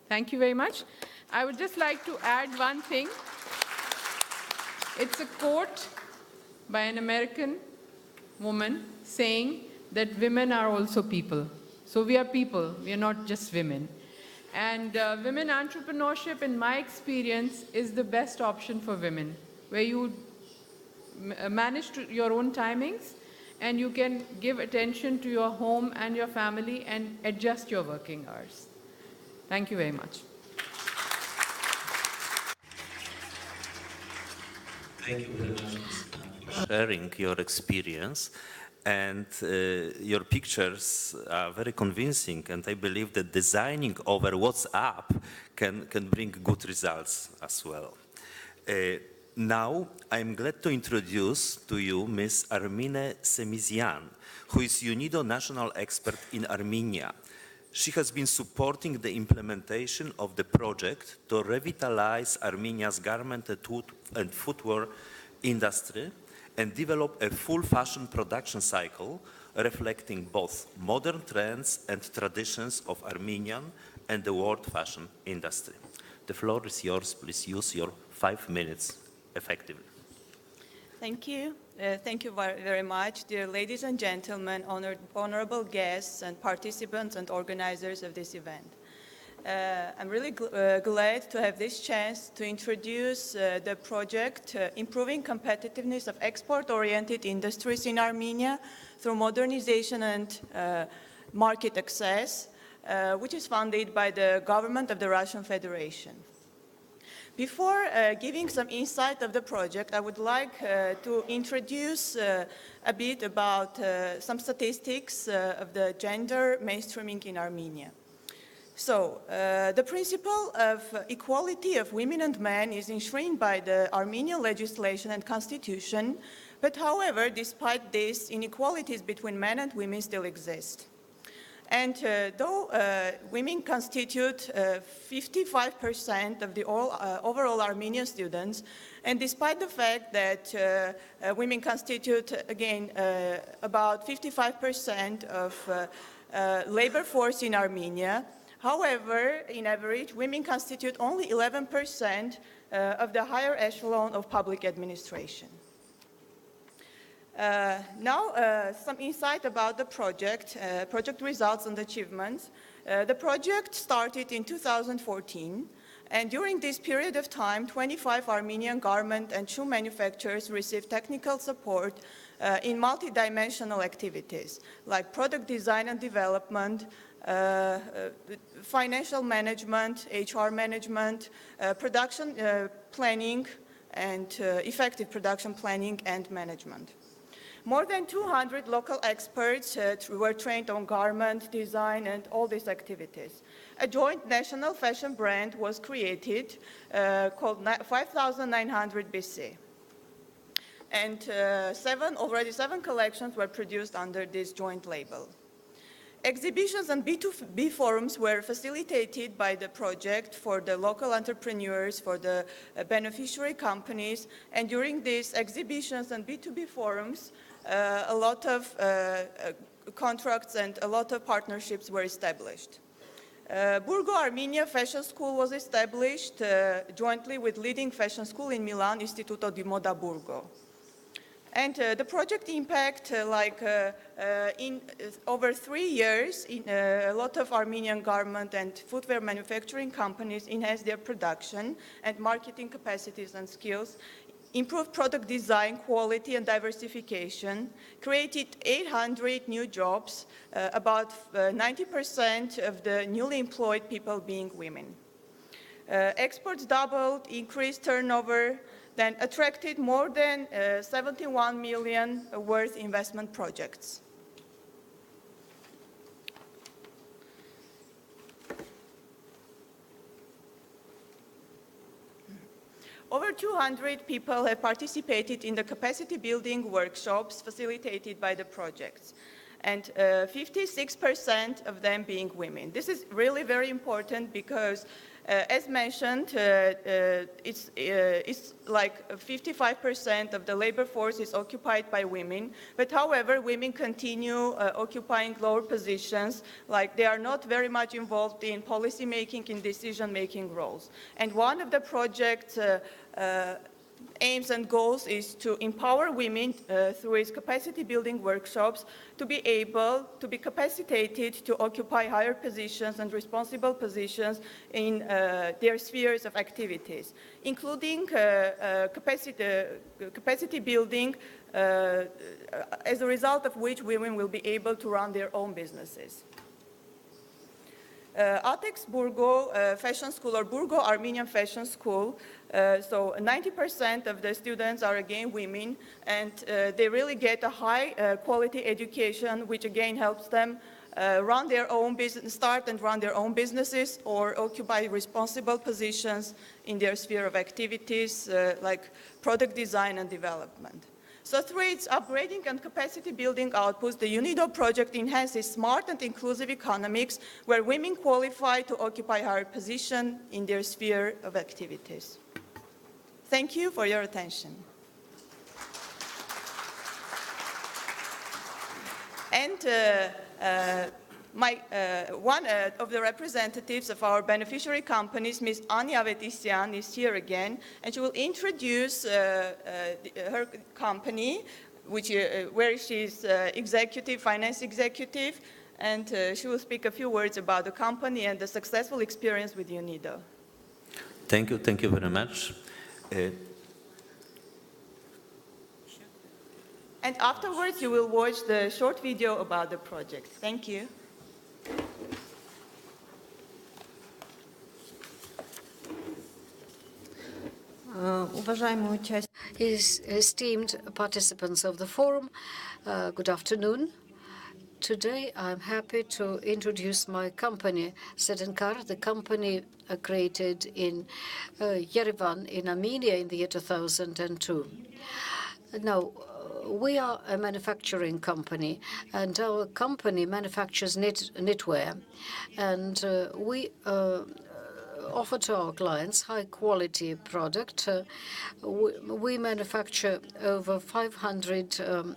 F: Thank you very much. I would just like to add one thing. It's a quote by an American woman saying that women are also people. So we are people, we are not just women. And women entrepreneurship, in my experience, is the best option for women, where you manage your own timings and you can give attention to your home and your family and adjust your working hours. Thank you very much.
C: Thank you very much for sharing your experience. And your pictures are very convincing, and I believe that designing over WhatsApp can bring good results as well. Now, I'm glad to introduce to you Ms. Armine Semizian, who is UNIDO national expert in Armenia. She has been supporting the implementation of the project to revitalize Armenia's garment and footwear industry and develop a full fashion production cycle reflecting both modern trends and traditions of Armenian and the world fashion industry. The floor is yours. Please use your 5 minutes effectively.
G: Thank you. Thank you very much, dear ladies and gentlemen, honorable guests and participants and organizers of this event. I'm really glad to have this chance to introduce the project Improving Competitiveness of Export-Oriented Industries in Armenia through Modernization and Market Access, which is funded by the government of the Russian Federation. Before giving some insight of the project, I would like to introduce a bit about some statistics of the gender mainstreaming in Armenia. So, the principle of equality of women and men is enshrined by the Armenian legislation and constitution, but however, despite this, inequalities between men and women still exist. And though women constitute 55% of the overall Armenian students, and despite the fact that women constitute, again, about 55% of labor force in Armenia, however, in average, women constitute only 11% of the higher echelon of public administration. Now, some insight about the project results and achievements. The project started in 2014, and during this period of time, 25 Armenian garment and shoe manufacturers received technical support in multidimensional activities, like product design and development, financial management, HR management, production planning, and effective production planning and management. More than 200 local experts were trained on garment design and all these activities. A joint national fashion brand was created called 5900 BC. And already seven collections were produced under this joint label. Exhibitions and B2B forums were facilitated by the project for the local entrepreneurs, for the beneficiary companies, and during these exhibitions and B2B forums, a lot of contracts and a lot of partnerships were established. Burgo Armenia Fashion School was established jointly with leading fashion school in Milan, Istituto di Moda Burgo. And the project impact, in over 3 years, a lot of Armenian garment and footwear manufacturing companies enhanced their production and marketing capacities and skills, improved product design, quality, and diversification, created 800 new jobs, about 90% of the newly employed people being women. Exports doubled, increased turnover, then attracted more than 71 million worth investment projects. Over 200 people have participated in the capacity building workshops facilitated by the projects, and 56% of them being women. This is really very important because as mentioned, it's like 55% of the labor force is occupied by women, but however, women continue occupying lower positions, like they are not very much involved in policy making, in decision-making roles. And one of the project's aims and goals is to empower women through its capacity building workshops to be able to be capacitated to occupy higher positions and responsible positions in their spheres of activities, including capacity building as a result of which women will be able to run their own businesses. ATEX Burgo Fashion School, or Burgo Armenian Fashion School, so 90% of the students are again women, and they really get a high quality education, which again helps them run their own business, start and run their own businesses, or occupy responsible positions in their sphere of activities, like product design and development. So through its upgrading and capacity building outputs, the UNIDO project enhances smart and inclusive economics where women qualify to occupy higher position in their sphere of activities. Thank you for your attention. And one of the representatives of our beneficiary companies, Ms. Anya Vetisyan, is here again, and she will introduce her company, where she's finance executive, and she will speak a few words about the company and the successful experience with UNIDO.
C: Thank you very much.
G: And afterwards, you will watch the short video about the project. Thank you.
B: Esteemed participants of the forum, good afternoon. Today, I'm happy to introduce my company, Sedenkar, the company created in Yerevan in Armenia in the year 2002. Now, we are a manufacturing company, and our company manufactures knitwear, and we offer to our clients high-quality product. We manufacture over 500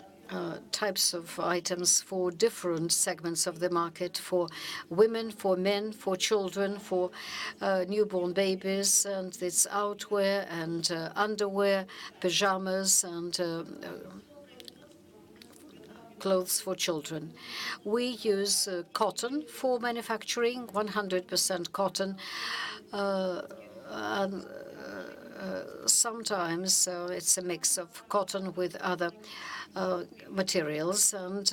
B: types of items for different segments of the market, for women, for men, for children, for newborn babies, and it's outwear and underwear, pajamas, and clothes for children. We use cotton for manufacturing, 100% cotton, and sometimes it's a mix of cotton with other materials, and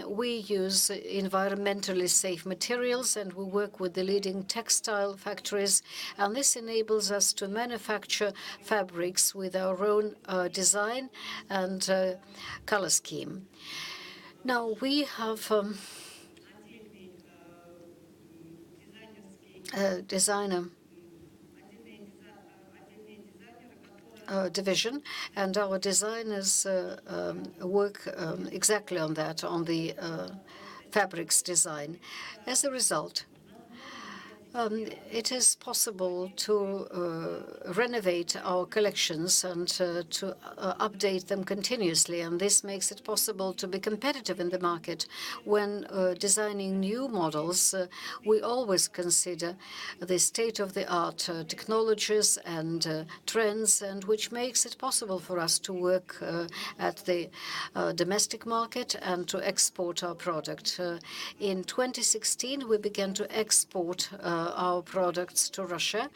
B: we use environmentally safe materials, and we work with the leading textile factories, and this enables us to manufacture fabrics with our own design and color scheme. Now, we have a designer division, and our designers work exactly on that, on the fabrics design. As a result, it is possible to renovate our collections and to update them continuously, and this makes it possible to be competitive in the market. When designing new models, we always consider the state-of-the-art technologies and trends, and which makes it possible for us to work at the domestic market and to export our product. In 2016, we began to export our products to Russia,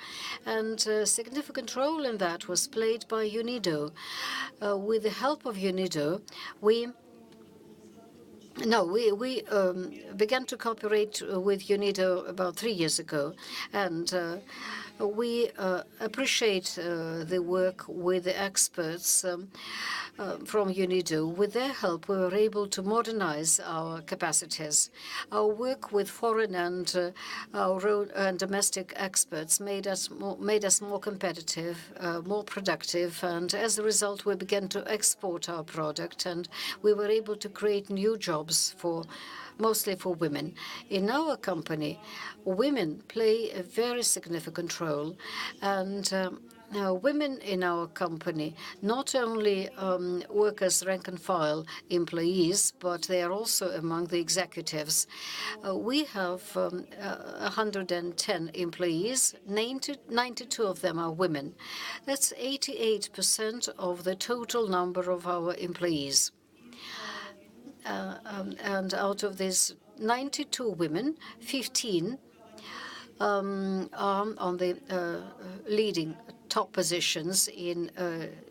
B: and a significant role in that was played by UNIDO. With the help of UNIDO, we began to cooperate with UNIDO about 3 years ago, and we appreciate the work with the experts from UNIDO. With their help, we were able to modernize our capacities. Our work with foreign and our own and domestic experts made us more competitive, more productive, and as a result, we began to export our product, and we were able to create new jobs mostly for women. In our company, women play a very significant role, and women in our company not only work as rank-and-file employees, but they are also among the executives. We have 110 employees. 92 of them are women. That's 88% of the total number of our employees. And out of these 92 women, 15 are on the leading top positions in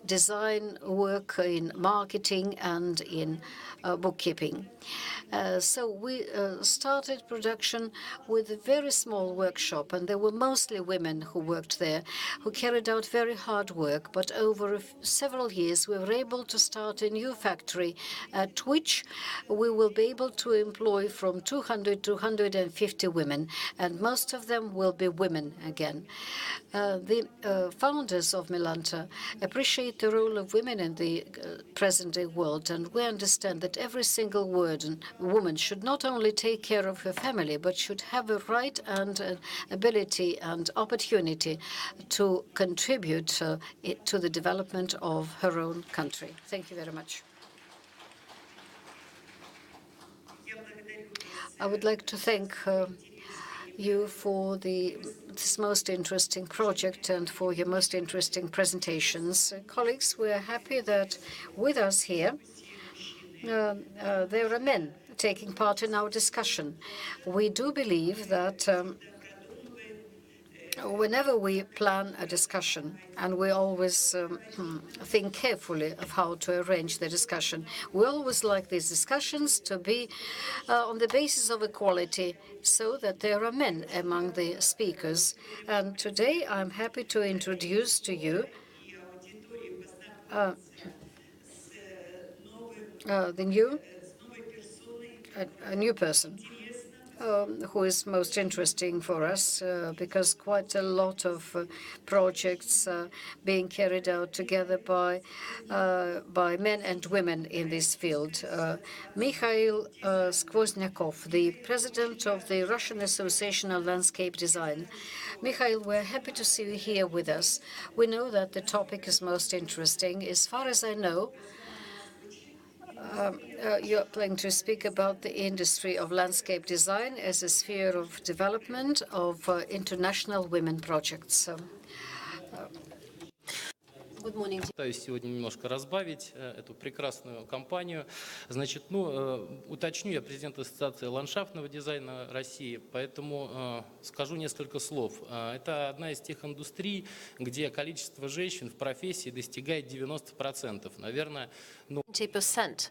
B: design work, in marketing, and in bookkeeping. So we started production with a very small workshop, and there were mostly women who worked there, who carried out very hard work. But over several years, we were able to start a new factory at which we will be able to employ from 200 to 150 women, and most of them will be women again. The founders of Milanta appreciate the role of women in the present-day world, and we understand that every single woman should not only take care of her family, but should have a right and an ability and opportunity to contribute to the development of her own country. Thank you very much. I would like to thank you for this most interesting project and for your most interesting presentations. Colleagues, we are happy that with us here there are men taking part in our discussion. We do believe that whenever we plan a discussion, and we always think carefully of how to arrange the discussion, we always like these discussions to be on the basis of equality, so that there are men among the speakers. And today I'm happy to introduce to you the new a new person who is most interesting for us because quite a lot of projects are being carried out together by men and women in this field. Mikhail Skvoznyakov, the president of the Russian Association of Landscape Design. Mikhail, we're happy to see you here with us. We know that the topic is most interesting. As far as I know, you're planning to speak about the industry of landscape design as a sphere of development of international women projects. Good morning.
H: Пытаюсь сегодня немножко разбавить эту прекрасную компанию. Значит, уточню, я президент Ассоциации ландшафтного дизайна России, поэтому скажу несколько слов. Это одна из тех индустрий, где количество женщин в профессии достигает 90%. Наверное,
B: 20%.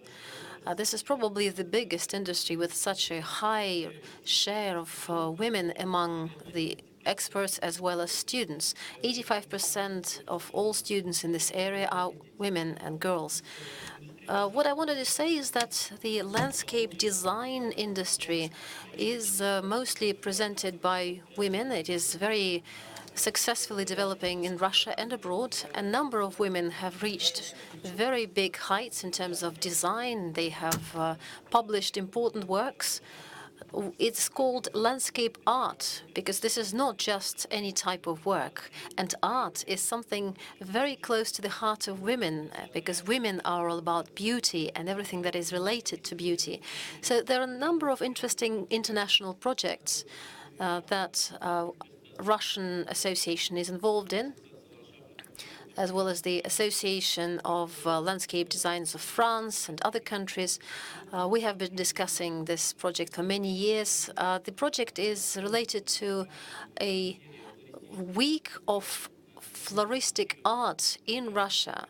B: This is probably the biggest industry with such a high share of women among the experts as well as students. 85% of all students in this area are women and girls. What I wanted to say is that the landscape design industry is mostly presented by women. It is very successfully developing in Russia and abroad. A number of women have reached very big heights in terms of design. They have published important works. It's called landscape art because this is not just any type of work. And art is something very close to the heart of women because women are all about beauty and everything that is related to beauty. So there are a number of interesting international projects that Russian Association is involved in, as well as the Association of Landscape Designers of France and other countries. We have been discussing this project for many years. The project is related to a week of floristic art in Russia.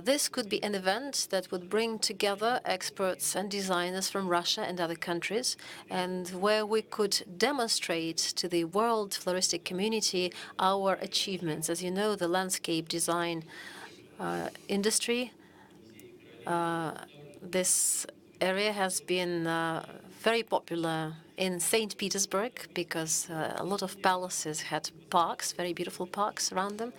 B: This could be an event that would bring together experts and designers from Russia and other countries, and where we could demonstrate to the world floristic community our achievements. As you know, the landscape design industry, this area has been very popular in St. Petersburg because a lot of palaces had parks, very beautiful parks around them.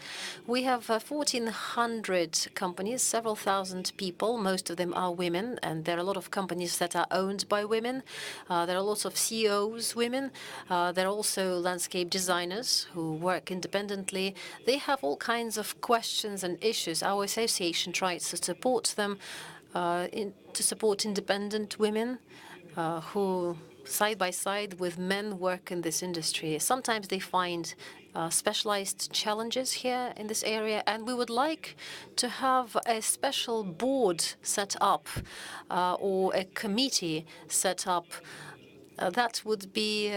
B: We have 1,400 companies, several thousand people. Most of them are women, and there are a lot of companies that are owned by women. There are lots of CEOs, women. There are also landscape designers who work independently. They have all kinds of questions and issues. Our association tries to support them, to support independent women who side by side with men work in this industry. Sometimes they find specialized challenges here in this area, and we would like to have a special board set up or a committee set up that would be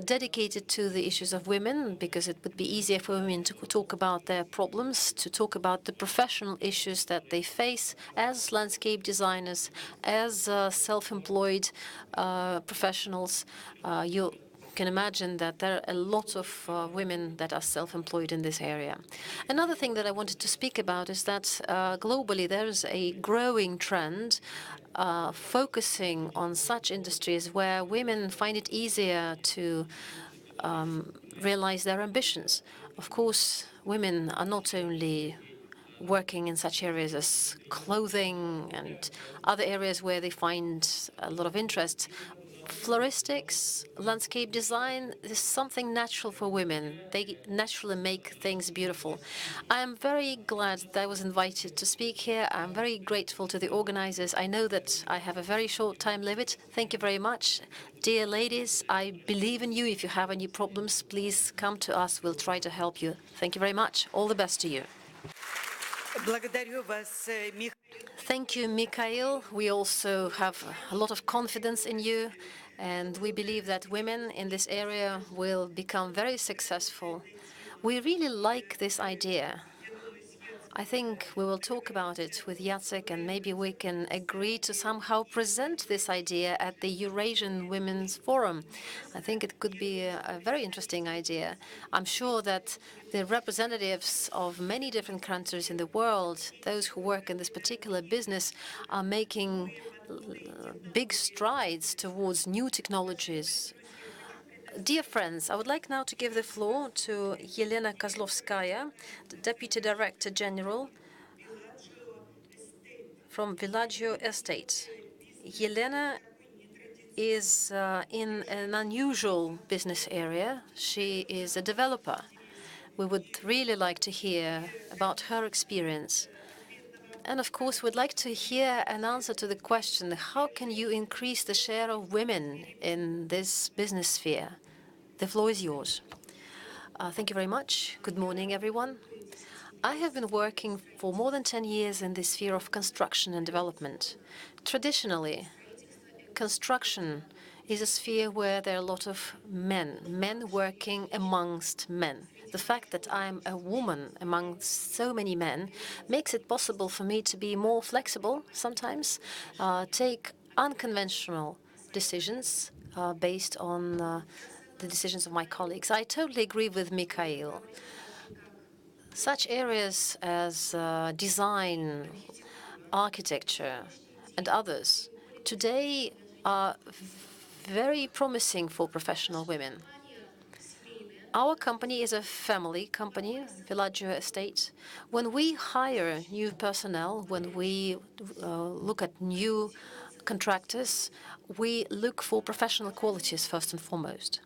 B: dedicated to the issues of women, because it would be easier for women to talk about their problems, to talk about the professional issues that they face as landscape designers, as self-employed professionals. You can imagine that there are a lot of women that are self-employed in this area. Another thing that I wanted to speak about is that globally there's a growing trend focusing on such industries where women find it easier to realize their ambitions. Of course, women are not only working in such areas as clothing and other areas where they find a lot of interest. Floristics, landscape design is something natural for women. They naturally make things beautiful. I am very glad that I was invited to speak here. I'm very grateful to the organizers. I know that I have a very short time limit. Thank you very much. Dear ladies, I believe in you. If you have any problems, please come to us. We'll try to help you. Thank you very much. All the best to you. Thank you, Mikhail. We also have a lot of confidence in you, and we believe that women in this area will become very successful. We really like this idea. I think we will talk about it with Jacek, and maybe we can agree to somehow present this idea at the Eurasian Women's Forum. I think it could be a very interesting idea. I'm sure that the representatives of many different countries in the world, those who work in this particular business, are making big strides towards new technologies. Dear friends, I would like now to give the floor to Yelena Kozlovskaya, the Deputy Director General from Villaggio Estate. Yelena is in an unusual business area. She is a developer. We would really like to hear about her experience. And of course, we'd like to hear an answer to the question, how can you increase the share of women in this business sphere? The floor is yours. Thank you very much. Good morning, everyone. I have been working for more than 10 years in the sphere of construction and development. Traditionally, construction is a sphere where there are a lot of men working amongst men. The fact that I'm a woman among so many men makes it possible for me to be more flexible sometimes, take unconventional decisions based on the decisions of my colleagues. I totally agree with Mikhail. Such areas as design, architecture, and others today are very promising for professional women. Our company is a family company, Villaggio Estate. When we hire new personnel, when we look at new contractors, we look for professional qualities first and foremost.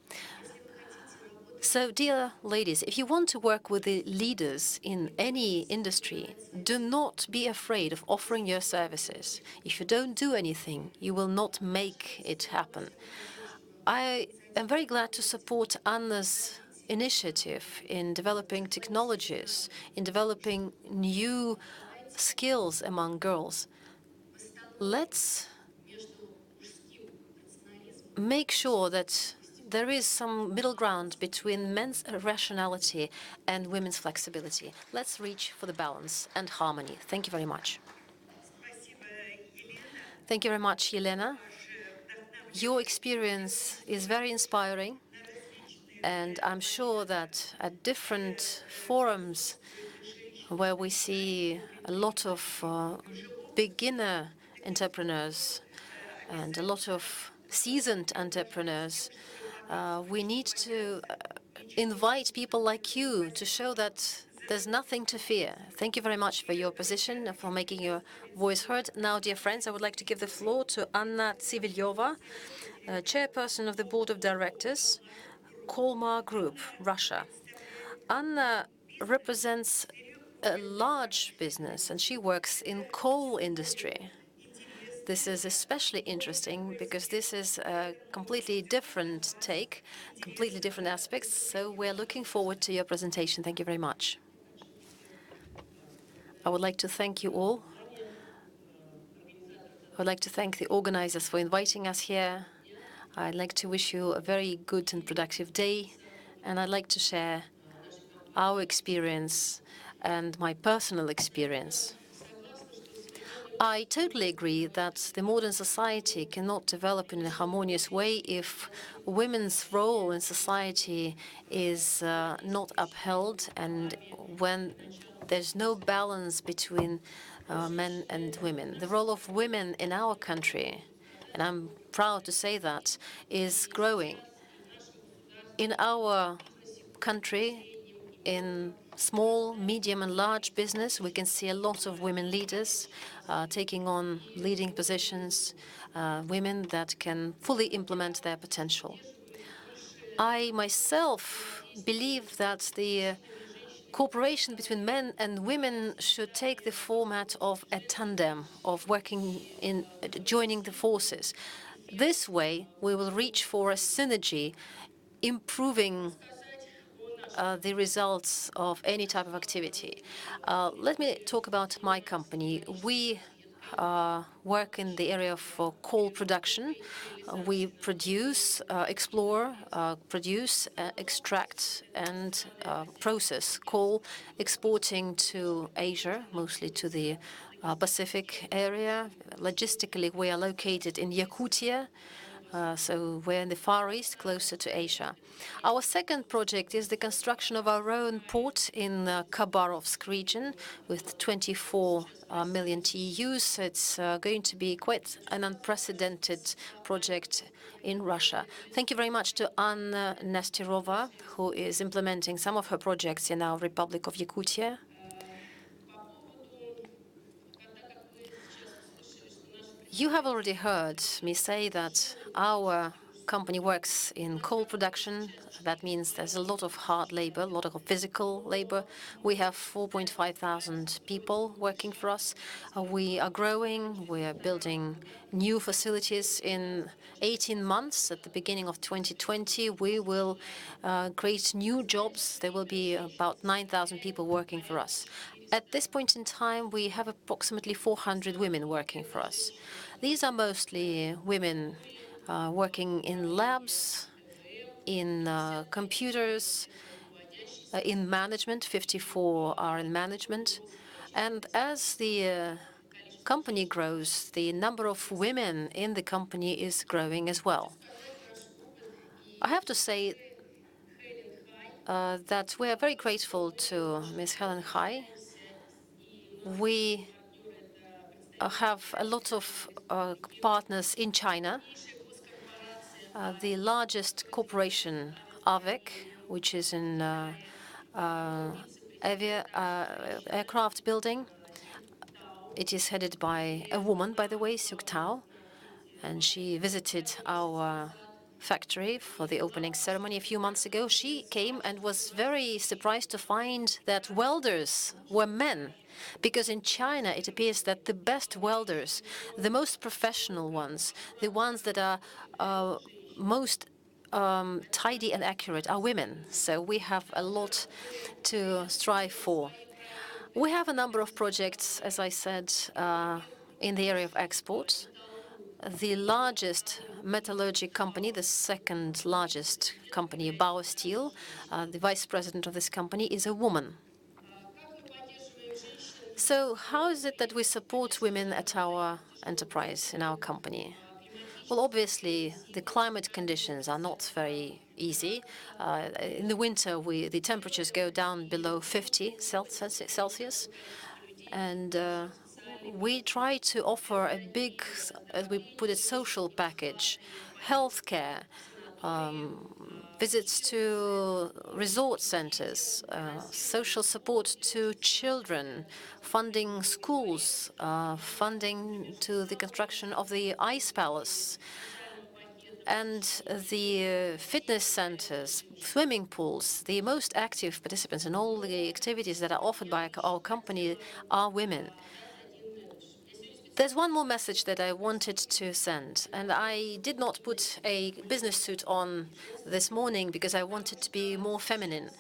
B: So, dear ladies, if you want to work with the leaders in any industry, do not be afraid of offering your services. If you don't do anything, you will not make it happen. I am very glad to support Anna's initiative in developing technologies, in developing new skills among girls. Let's make sure that there is some middle ground between men's rationality and women's flexibility. Let's reach for the balance and harmony. Thank you very much. Thank you very much, Yelena. Your experience is very inspiring, and I'm sure that at different forums where we see a lot of beginner entrepreneurs and a lot of seasoned entrepreneurs, we need to invite people like you to show that there's nothing to fear. Thank you very much for your position and for making your voice heard. Now, dear friends, I would like to give the floor to Anna Tsivilyova, chairperson of the board of directors, Kolmar Group, Russia. Anna represents a large business, and she works in coal industry. This is especially interesting because this is a completely different take, completely different aspects. So we're looking forward to your presentation. Thank you very much. I would like to thank you all. I would like to thank the organizers for inviting us here. I'd like to wish you a very good and productive day, and I'd like to share our experience and my personal experience. I totally agree that the modern society cannot develop in a harmonious way if women's role in society is not upheld and when there's no balance between men and women. The role of women in our country, and I'm proud to say that, is growing. In our country, in small, medium, and large business, we can see a lot of women leaders taking on leading positions, women that can fully implement their potential. I myself believe that the cooperation between men and women should take the format of a tandem, of working in joining the forces. This way, we will reach for a synergy, improving the results of any type of activity. Let me talk about my company. We work in the area of coal production. We produce, explore, produce, extract, and process coal, exporting to Asia, mostly to the Pacific area. Logistically, we are located in Yakutia, So we're in the Far East, closer to Asia. Our second project is the construction of our own port in Khabarovsk region with 24 million TEUs. It's going to be quite an unprecedented project in Russia. Thank you very much to Anna Nesterova, who is implementing some of her projects in our Republic of Yakutia. You have already heard me say that our company works in coal production. That means there's a lot of hard labor, a lot of physical labor. We have 4,500 people working for us. We are growing. We are building new facilities. In 18 months, at the beginning of 2020, we will create new jobs. There will be about 9,000 people working for us. At this point in time, we have approximately 400 women working for us. These are mostly women working in labs, in computers, in management. 54 are in management. And as the company grows, the number of women in the company is growing as well. I have to say that we are very grateful to Ms. Helen Hai. We have a lot of partners in China. The largest corporation, AVEC, which is in aircraft building. It is headed by a woman, by the way, Suk Tao, and she visited our factory for the opening ceremony a few months ago. She came and was very surprised to find that welders were men, because in China it appears that the best welders, the most professional ones, the ones that are most tidy and accurate are women. So we have a lot to strive for. We have a number of projects, as I said, in the area of export. The largest metallurgic company, the second largest company, Bauer Steel, the vice president of this company is a woman. So how is it that we support women at our enterprise, in our company? Well, obviously, the climate conditions are not very easy. In the winter, the temperatures go down below 50 Celsius. And we try to offer a big, as we put it, social package, healthcare, visits to resort centers, social support to children, funding schools, funding to the construction of the ice palace, and the fitness centers, swimming pools. The most active participants in all the activities that are offered by our company are women. There's one more message that I wanted to send, and I did not put a business suit on this morning because I wanted to be more feminine.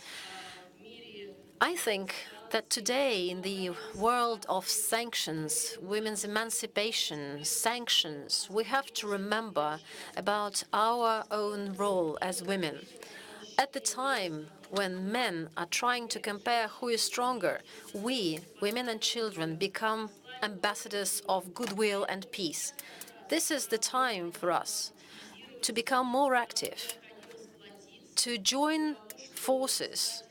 B: I think that today, in the world of sanctions, women's emancipation, sanctions, we have to remember about our own role as women. At the time when men are trying to compare who is stronger, we, women and children, become ambassadors of goodwill and peace. This is the time for us to become more active, to join forces,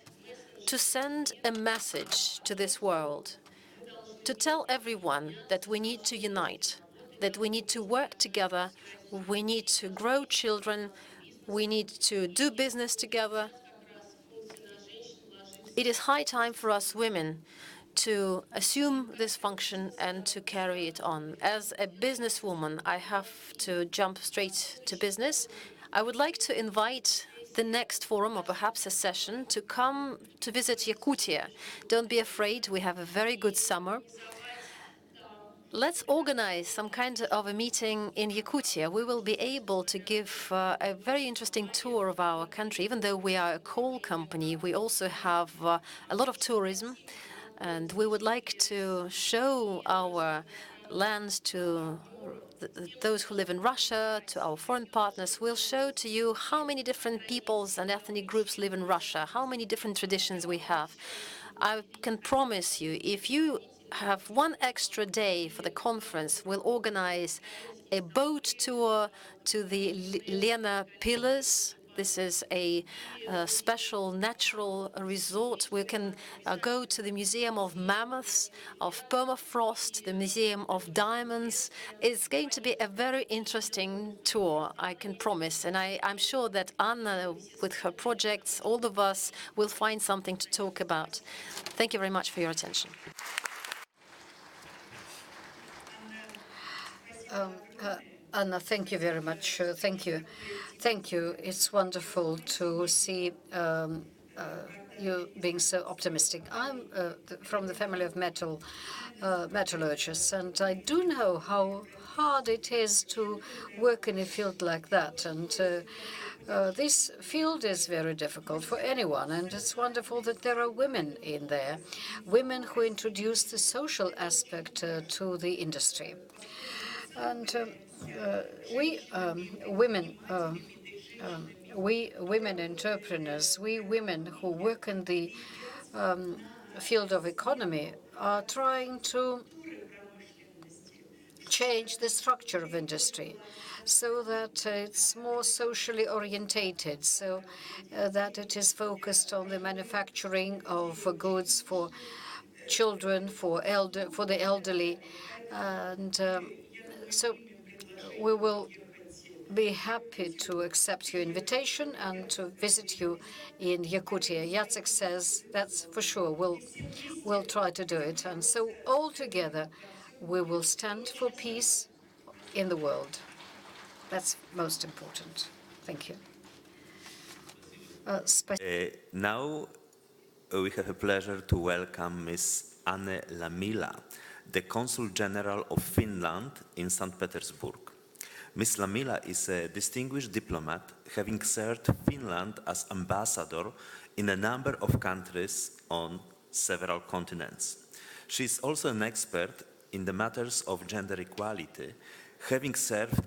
B: to send a message to this world, to tell everyone that we need to unite, that we need to work together, we need to grow children, we need to do business together. It is high time for us women to assume this function and to carry it on. As a businesswoman, I have to jump straight to business. I would like to invite the next forum, or perhaps a session, to come to visit Yakutia. Don't be afraid, we have a very good summer. Let's organize some kind of a meeting in Yakutia. We will be able to give a very interesting tour of our country. Even though we are a coal company, we also have a lot of tourism. And we would like to show our lands to those who live in Russia, to our foreign partners. We'll show to you how many different peoples and ethnic groups live in Russia, how many different traditions we have. I can promise you, if you have one extra day for the conference, we'll organize a boat tour to the Lena Pillars. This is a special natural resort. We can go to the Museum of Mammoths, of Permafrost, the Museum of Diamonds. It's going to be a very interesting tour, I can promise. And I'm sure that Anna, with her projects, all of us will find something to talk about. Thank you very much for your attention.
I: Anna, thank you very much. Thank you. Thank you. It's wonderful to see you being so optimistic. I'm from the family of metallurgists, and I do know how hard it is to work in a field like that. And this field is very difficult for anyone, and it's wonderful that there are women in there, women who introduce the social aspect to the industry. And we women entrepreneurs, we women who work in the field of economy are trying to change the structure of industry so that it's more socially orientated, so that it is focused on the manufacturing of goods for children, for the elderly, and so we will be happy to accept your invitation and to visit you in Yakutia. Jacek says that's for sure. We'll try to do it. And so all together, we will stand for peace in the world. That's most important. Thank you.
C: Now we have a pleasure to welcome Ms. Anne Lamila, the Consul General of Finland in St. Petersburg. Ms. Lamila is a distinguished diplomat, having served Finland as ambassador in a number of countries on several continents. She is also an expert in the matters of gender equality, having served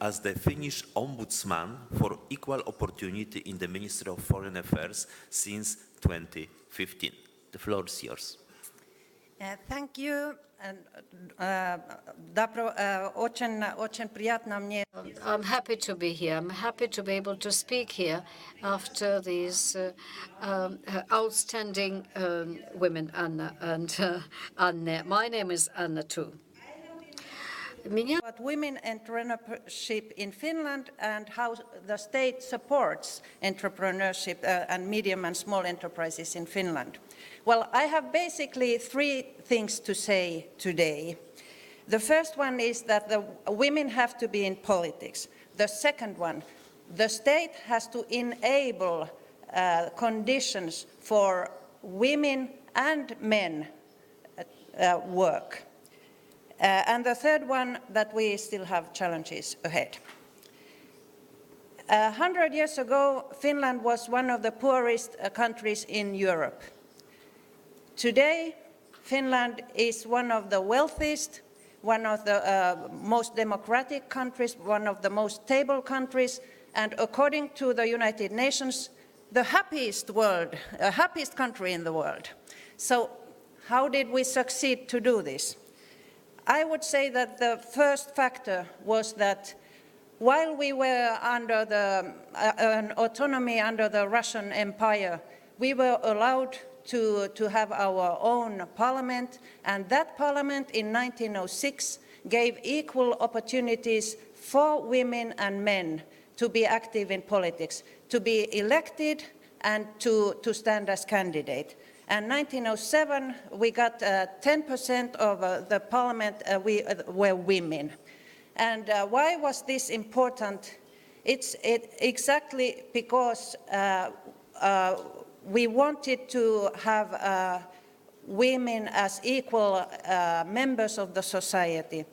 C: as the Finnish Ombudsman for Equal Opportunity in the Ministry of Foreign Affairs since 2015. The floor is yours.
J: Thank you.
I: I'm happy to be here. I'm happy to be able to speak here after these outstanding women, Anna and Anne. My name is Anna too.
J: About women entrepreneurship in Finland and how the state supports entrepreneurship and medium and small enterprises in Finland. Well, I have basically three things to say today. The first one is that the women have to be in politics. The second one, the state has to enable conditions for women and men work. And the third one, that we still have challenges ahead. 100 years ago, Finland was one of the poorest countries in Europe. Today, Finland is one of the wealthiest, one of the most democratic countries, one of the most stable countries, and according to the United Nations, the happiest country in the world. So how did we succeed to do this? I would say that the first factor was that while we were under an autonomy under the Russian Empire, we were allowed to have our own parliament, and that parliament in 1906 gave equal opportunities for women and men to be active in politics, to be elected and to stand as candidate. And 1907, we got 10% of the parliament were women. And why was this important? It's exactly because we wanted to have women as equal members of the society.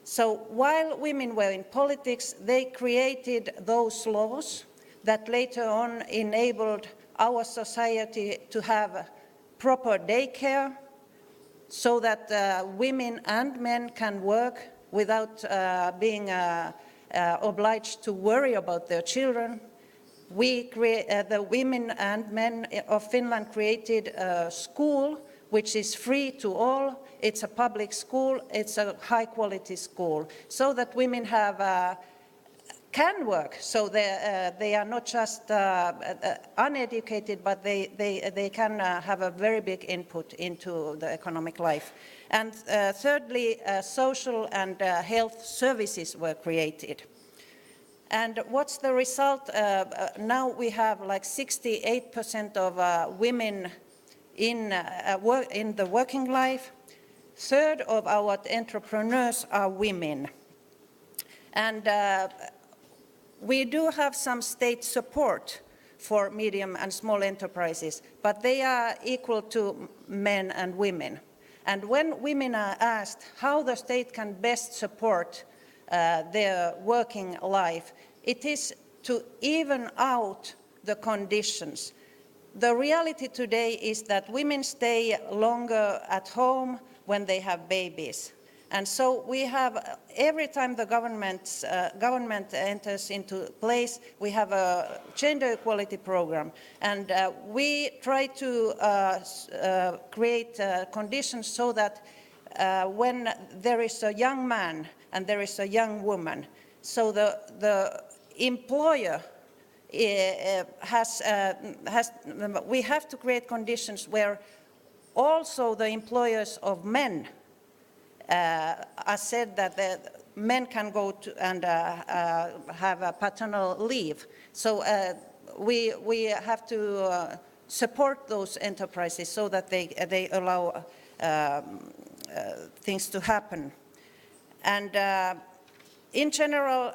J: So while women were in politics, they created those laws that later on enabled our society to have proper daycare so that women and men can work without being obliged to worry about their children. The women and men of Finland created a school which is free to all. it's a public school, it's a high-quality school, so that women have can work, so they are not just uneducated, but they can have a very big input into the economic life. And thirdly, social and health services were created. And what's the result? Now we have like 68% of women in the working life. Third of our entrepreneurs are women. And we do have some state support for medium and small enterprises, but they are equal to men and women. And when women are asked how the state can best support their working life, it is to even out the conditions. The reality today is that women stay longer at home when they have babies. And so we have, every time the government enters into place, we have a gender equality program. And we try to create conditions so that when there is a young man and there is a young woman, so the employer we have to create conditions where also the employers of men are said that the men can go to and have a paternal leave. So we have to support those enterprises so that they allow things to happen. And in general,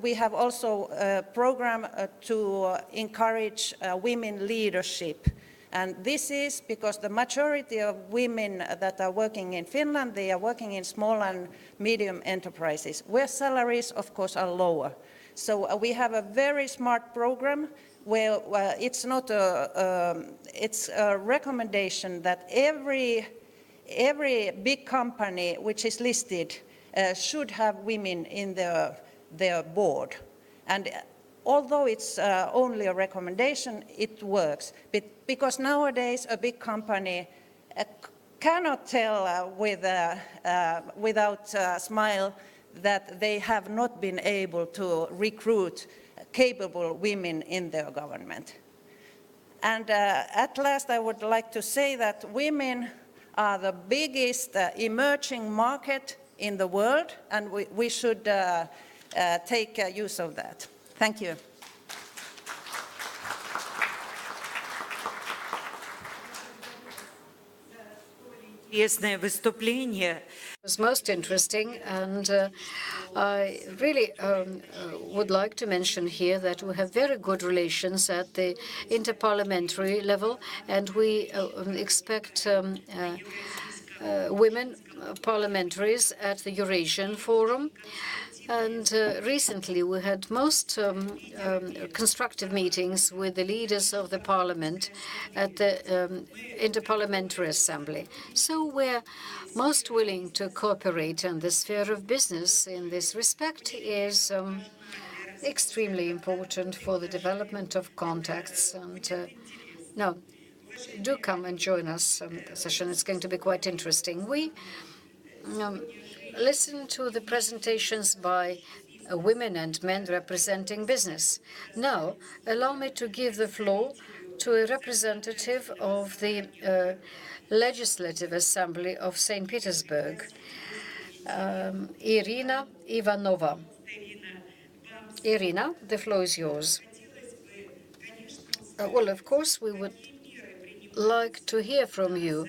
J: we have also a program to encourage women leadership. And this is because the majority of women that are working in Finland, they are working in small and medium enterprises, where salaries, of course, are lower. So we have a very smart program where it's not it's a recommendation that every big company which is listed should have women in their board. And although it's only a recommendation, it works. Because nowadays a big company cannot tell without a smile that they have not been able to recruit capable women in their government. And at last I would like to say that women are the biggest emerging market in the world, and we should take use of that. Thank you.
I: It was most interesting, and I really would like to mention here that we have very good relations at the interparliamentary level, and we expect women parliamentaries at the Eurasian Forum. And recently we had most constructive meetings with the leaders of the parliament at the Interparliamentary Assembly. So we're most willing to cooperate, and the sphere of business in this respect is extremely important for the development of contacts. And no, do come and join us. The session is going to be quite interesting. We listen to the presentations by women and men representing business. Now, allow me to give the floor to a representative of the Legislative Assembly of St. Petersburg, Irina Ivanova. Irina, the floor is yours. Well, of course, we would like to hear from you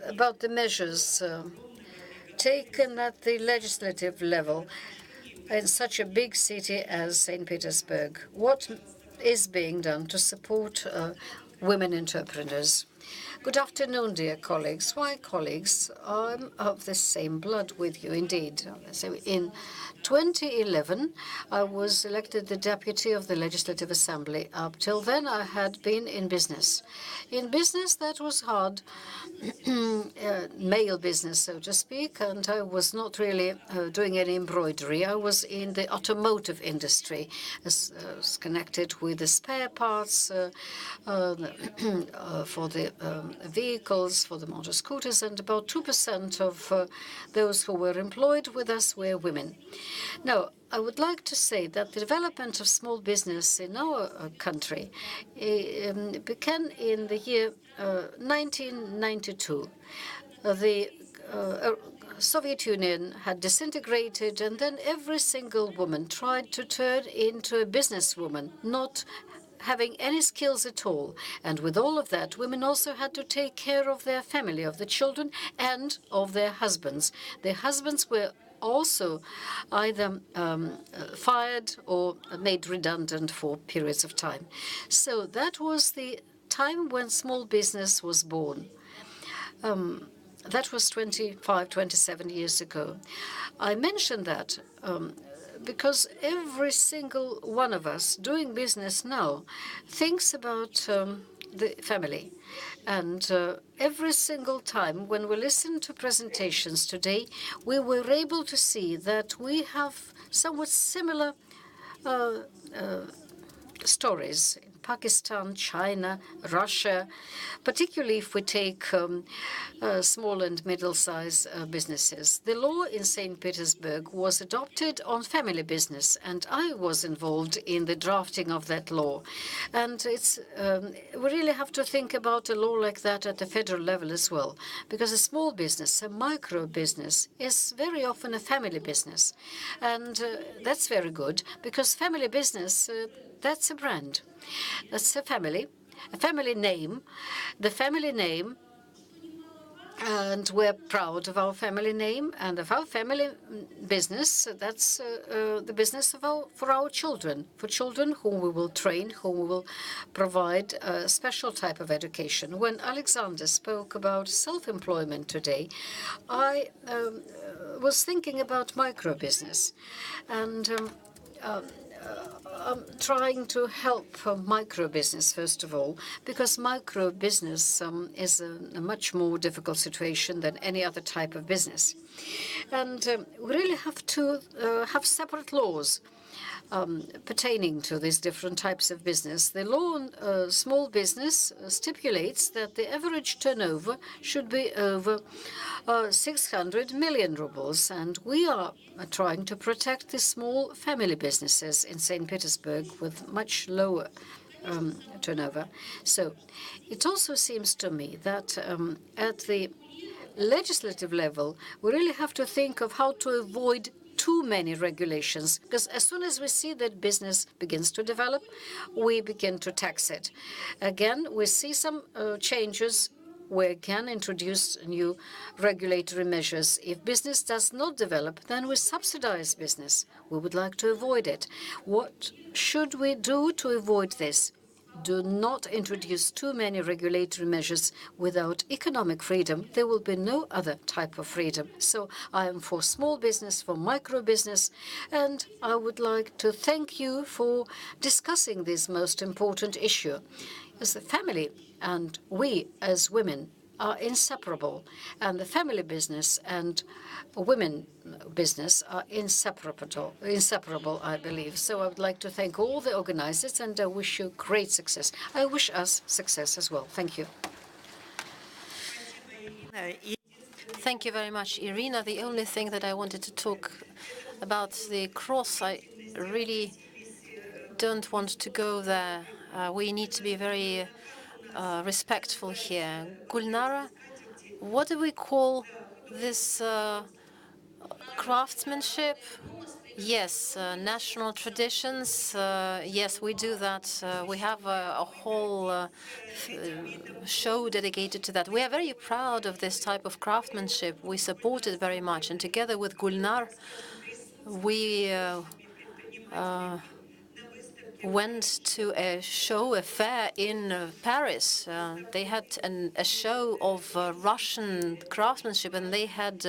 I: about the measures taken at the legislative level in such a big city as St. Petersburg. What is being done to support women entrepreneurs? Good afternoon, dear colleagues. Why, colleagues, I'm of the same blood with you, indeed. So in 2011, I was elected the deputy of the Legislative Assembly. Up till then, I had been in business. In business, that was hard, male business, so to speak, and I was not really doing any embroidery. I was in the automotive industry, connected with the spare parts for the vehicles, for the motor scooters, and about 2% of those who were employed with us were women. Now, I would like to say that the development of small business in our country began in the year 1992. The Soviet Union had disintegrated, and then every single woman tried to turn into a businesswoman, not having any skills at all. And with all of that, women also had to take care of their family, of the children, and of their husbands. Their husbands were also either fired or made redundant for periods of time. So that was the time when small business was born. That was 25, 27 years ago. I mention that because every single one of us doing business now thinks about the family. And every single time when we listen to presentations today, we were able to see that we have somewhat similar stories. Pakistan, China, Russia, particularly if we take small and middle-sized businesses. The law in St. Petersburg was adopted on family business, and I was involved in the drafting of that law. And it's we really have to think about a law like that at the federal level as well, because a small business, a micro business, is very often a family business. And that's very good, because family business, that's a brand. That's a family name. The family name, and we're proud of our family name and of our family business. That's the business for our children, for children whom we will train, whom we will provide a special type of education. When Alexander spoke about self-employment today, I was thinking about micro business, and I'm trying to help micro business, first of all, because micro business is a much more difficult situation than any other type of business. And we really have to have separate laws pertaining to these different types of business. The law on small business stipulates that the average turnover should be over 600 million rubles, and we are trying to protect the small family businesses in St. Petersburg with much lower turnover. So it also seems to me that at the legislative level, we really have to think of how to avoid too many regulations, because as soon as we see that business begins to develop, we begin to tax it. Again, we see some changes. We can introduce new regulatory measures. If business does not develop, then we subsidize business. We would like to avoid it. What should we do to avoid this? Do not introduce too many regulatory measures. Without economic freedom, there will be no other type of freedom. So I am for small business, for micro business, and I would like to thank you for discussing this most important issue. As a family, and we as women are inseparable, and the family business and women business are inseparable, I believe. So I would like to thank all the organizers, and I wish you great success. I wish us success as well. Thank you.
B: Thank you very much, Irina. The only thing that I wanted to talk about the cross, I really don't want to go there. We need to be very respectful here. Gulnara, what do we call this craftsmanship? Yes, national traditions. Yes, we do that. We have a whole show dedicated to that. We are very proud of this type of craftsmanship. We support it very much. And together with Gulnar, we went to a show, a fair in Paris. They had a show of Russian craftsmanship, and they had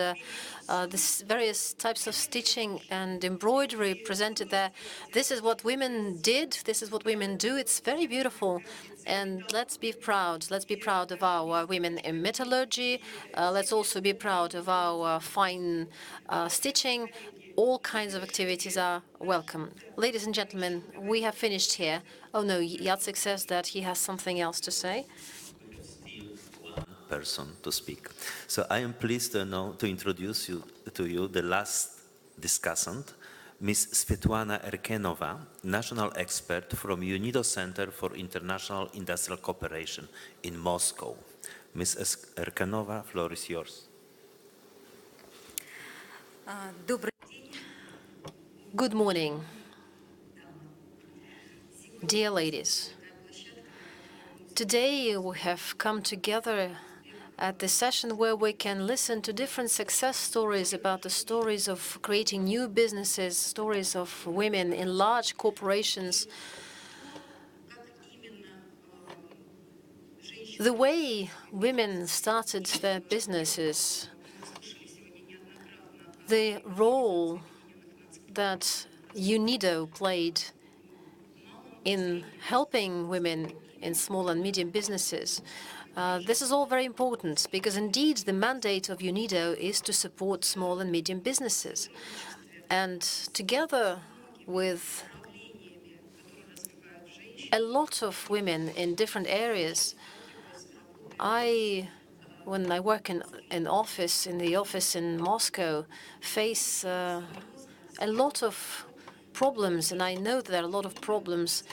B: this various types of stitching and embroidery presented there. This is what women did. This is what women do. It's very beautiful. And let's be proud. Let's be proud of our women in metallurgy. Let's also be proud of our fine stitching. All kinds of activities are welcome. Ladies and gentlemen, we have finished here. Oh no, Jacek says that he has something else to say.
C: Person to speak. So I am pleased to introduce to you the last discussant, Ms. Svetlana Erkenova, national expert from UNIDO Center for International Industrial Cooperation in Moscow. Ms. Erkenova, floor is yours.
B: Good morning, dear ladies. Today we have come together at the session where we can listen to different success stories about the stories of creating new businesses, stories of women in large corporations. The way women started their businesses, the role that UNIDO played in helping women in small and medium businesses. This is all very important because indeed the mandate of UNIDO is to support small and medium businesses. And together with a lot of women in different areas, when I work in the office in Moscow, face a lot of problems, and I know there are a lot of problems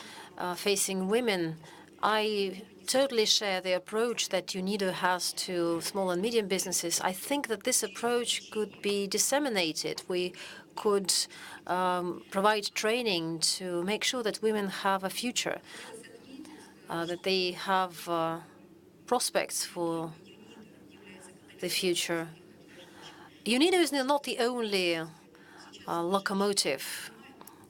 B: facing women. I totally share the approach that UNIDO has to small and medium businesses. I think that this approach could be disseminated. We could provide training to make sure that women have a future, that they have prospects for the future. UNIDO is not the only locomotive.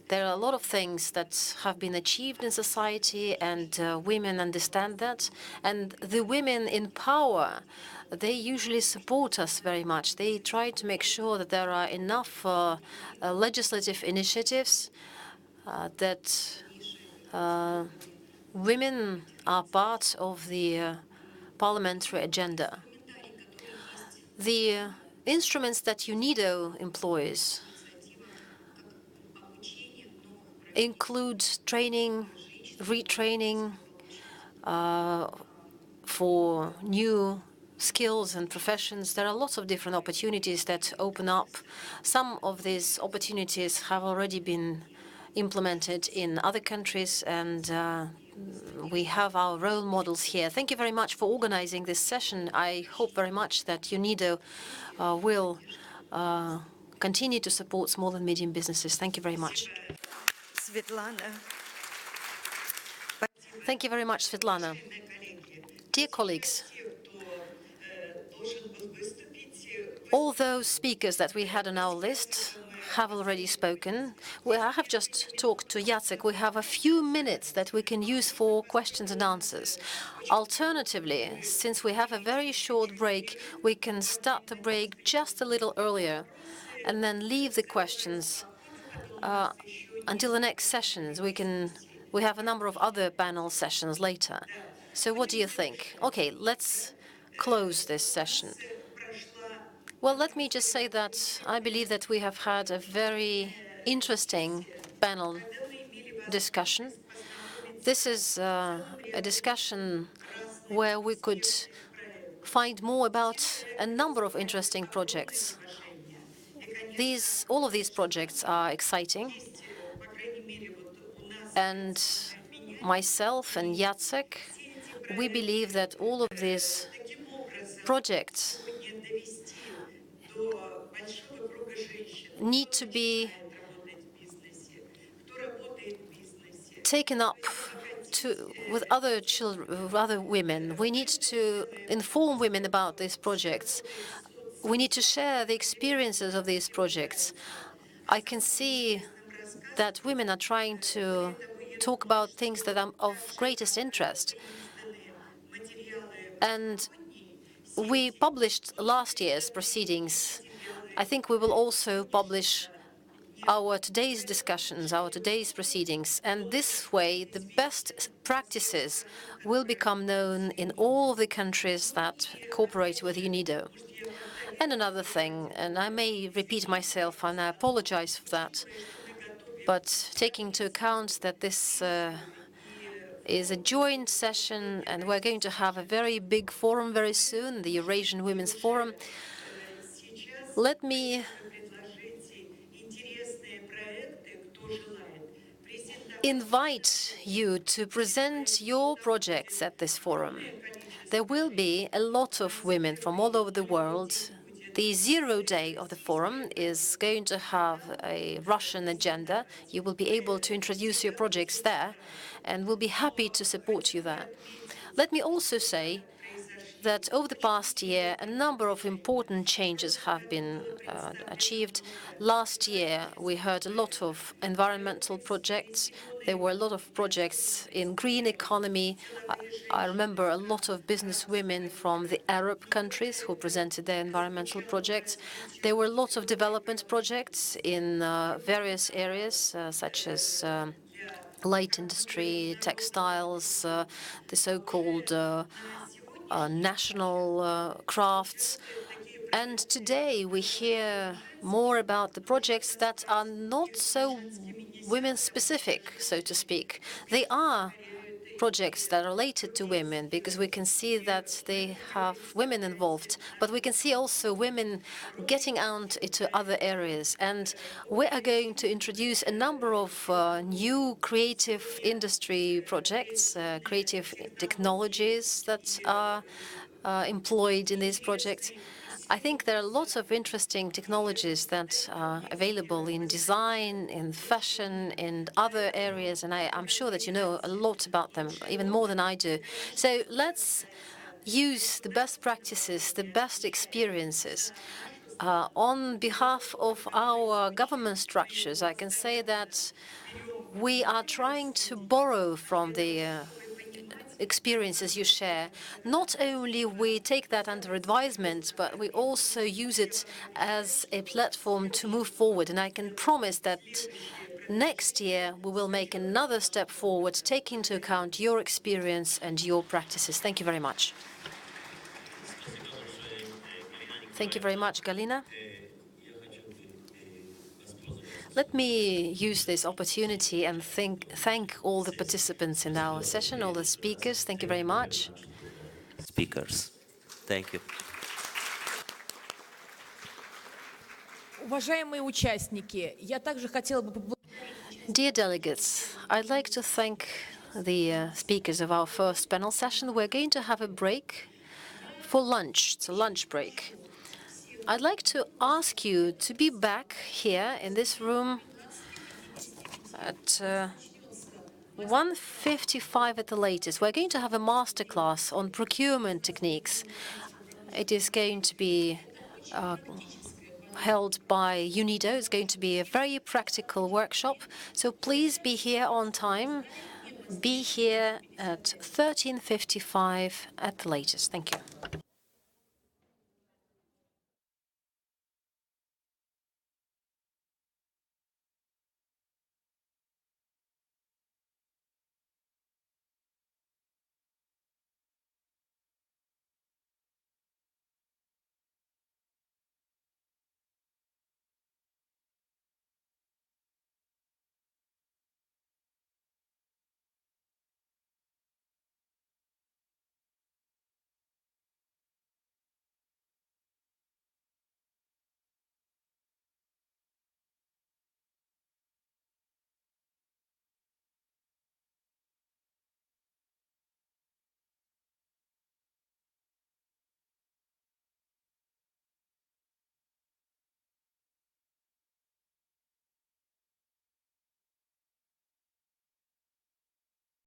B: There are a lot of things that have been achieved in society, and women understand that. And the women in power, they usually support us very much. They try to make sure that there are enough legislative initiatives, that women are part of the parliamentary agenda. The instruments that UNIDO employs include training, retraining for new skills and professions. There are lots of different opportunities that open up. Some of these opportunities have already been implemented in other countries, and we have our role models here. Thank you very much for organizing this session. I hope very much that UNIDO will continue to support small and medium businesses. Thank you very much. Thank you very much, Svetlana. Dear colleagues, all those speakers that we had on our list have already spoken. I have just talked to Jacek. We have a few minutes that we can use for questions and answers. Alternatively, since we have a very short break, we can start the break just a little earlier and then leave the questions until the next sessions. We have a number of other panel sessions later. So what do you think? Okay, let's close this session. Well, let me just say that I believe that we have had a very interesting panel discussion. This is a discussion where we could find more about a number of interesting projects. All of these projects are exciting, and myself and Jacek, we believe that all of these projects need to be taken up with other women. We need to inform women about these projects. We need to share the experiences of these projects. I can see that women are trying to talk about things that are of greatest interest. And we published last year's proceedings. I think we will also publish our today's discussions, our today's proceedings. And this way, the best practices will become known in all the countries that cooperate with UNIDO. And another thing, and I may repeat myself, and I apologize for that, but taking into account that this is a joint session, and we're going to have a very big forum very soon, the Eurasian Women's Forum, let me invite you to present your projects at this forum. There will be a lot of women from all over the world. The 0 day of the forum is going to have a Russian agenda. You will be able to introduce your projects there, and we'll be happy to support you there. Let me also say that over the past year, a number of important changes have been achieved. Last year, we heard a lot of environmental projects. There were a lot of projects in green economy. I remember a lot of business women from the Arab countries who presented their environmental projects. There were lots of development projects in various areas, such as light industry, textiles, the so-called national crafts. And today we hear more about the projects that are not so women-specific, so to speak. They are projects that are related to women because we can see that they have women involved, but we can see also women getting out into other areas. And we are going to introduce a number of new creative industry projects, creative technologies that are employed in these projects. I think there are lots of interesting technologies that are available in design, in fashion, in other areas, and I'm sure that you know a lot about them, even more than I do. So let's use the best practices, the best experiences. On behalf of our government structures, I can say that we are trying to borrow from the experiences you share. Not only we take that under advisement, but we also use it as a platform to move forward. And I can promise that next year we will make another step forward, taking into account your experience and your practices. Thank you very much. Thank you very much, Galina. Let me use this opportunity and thank all the participants in our session, all the speakers. Thank you very much.
C: Speakers, thank you.
B: Dear delegates, I'd like to thank the speakers of our first panel session. We're going to have a break for lunch. It's a lunch break. I'd like to ask you to be back here in this room at 1:55 at the latest. We're going to have a masterclass on procurement techniques. It is going to be held by UNIDO. It's going to be a very practical workshop. So please be here on time. Be here at 13:55 at the latest. Thank you.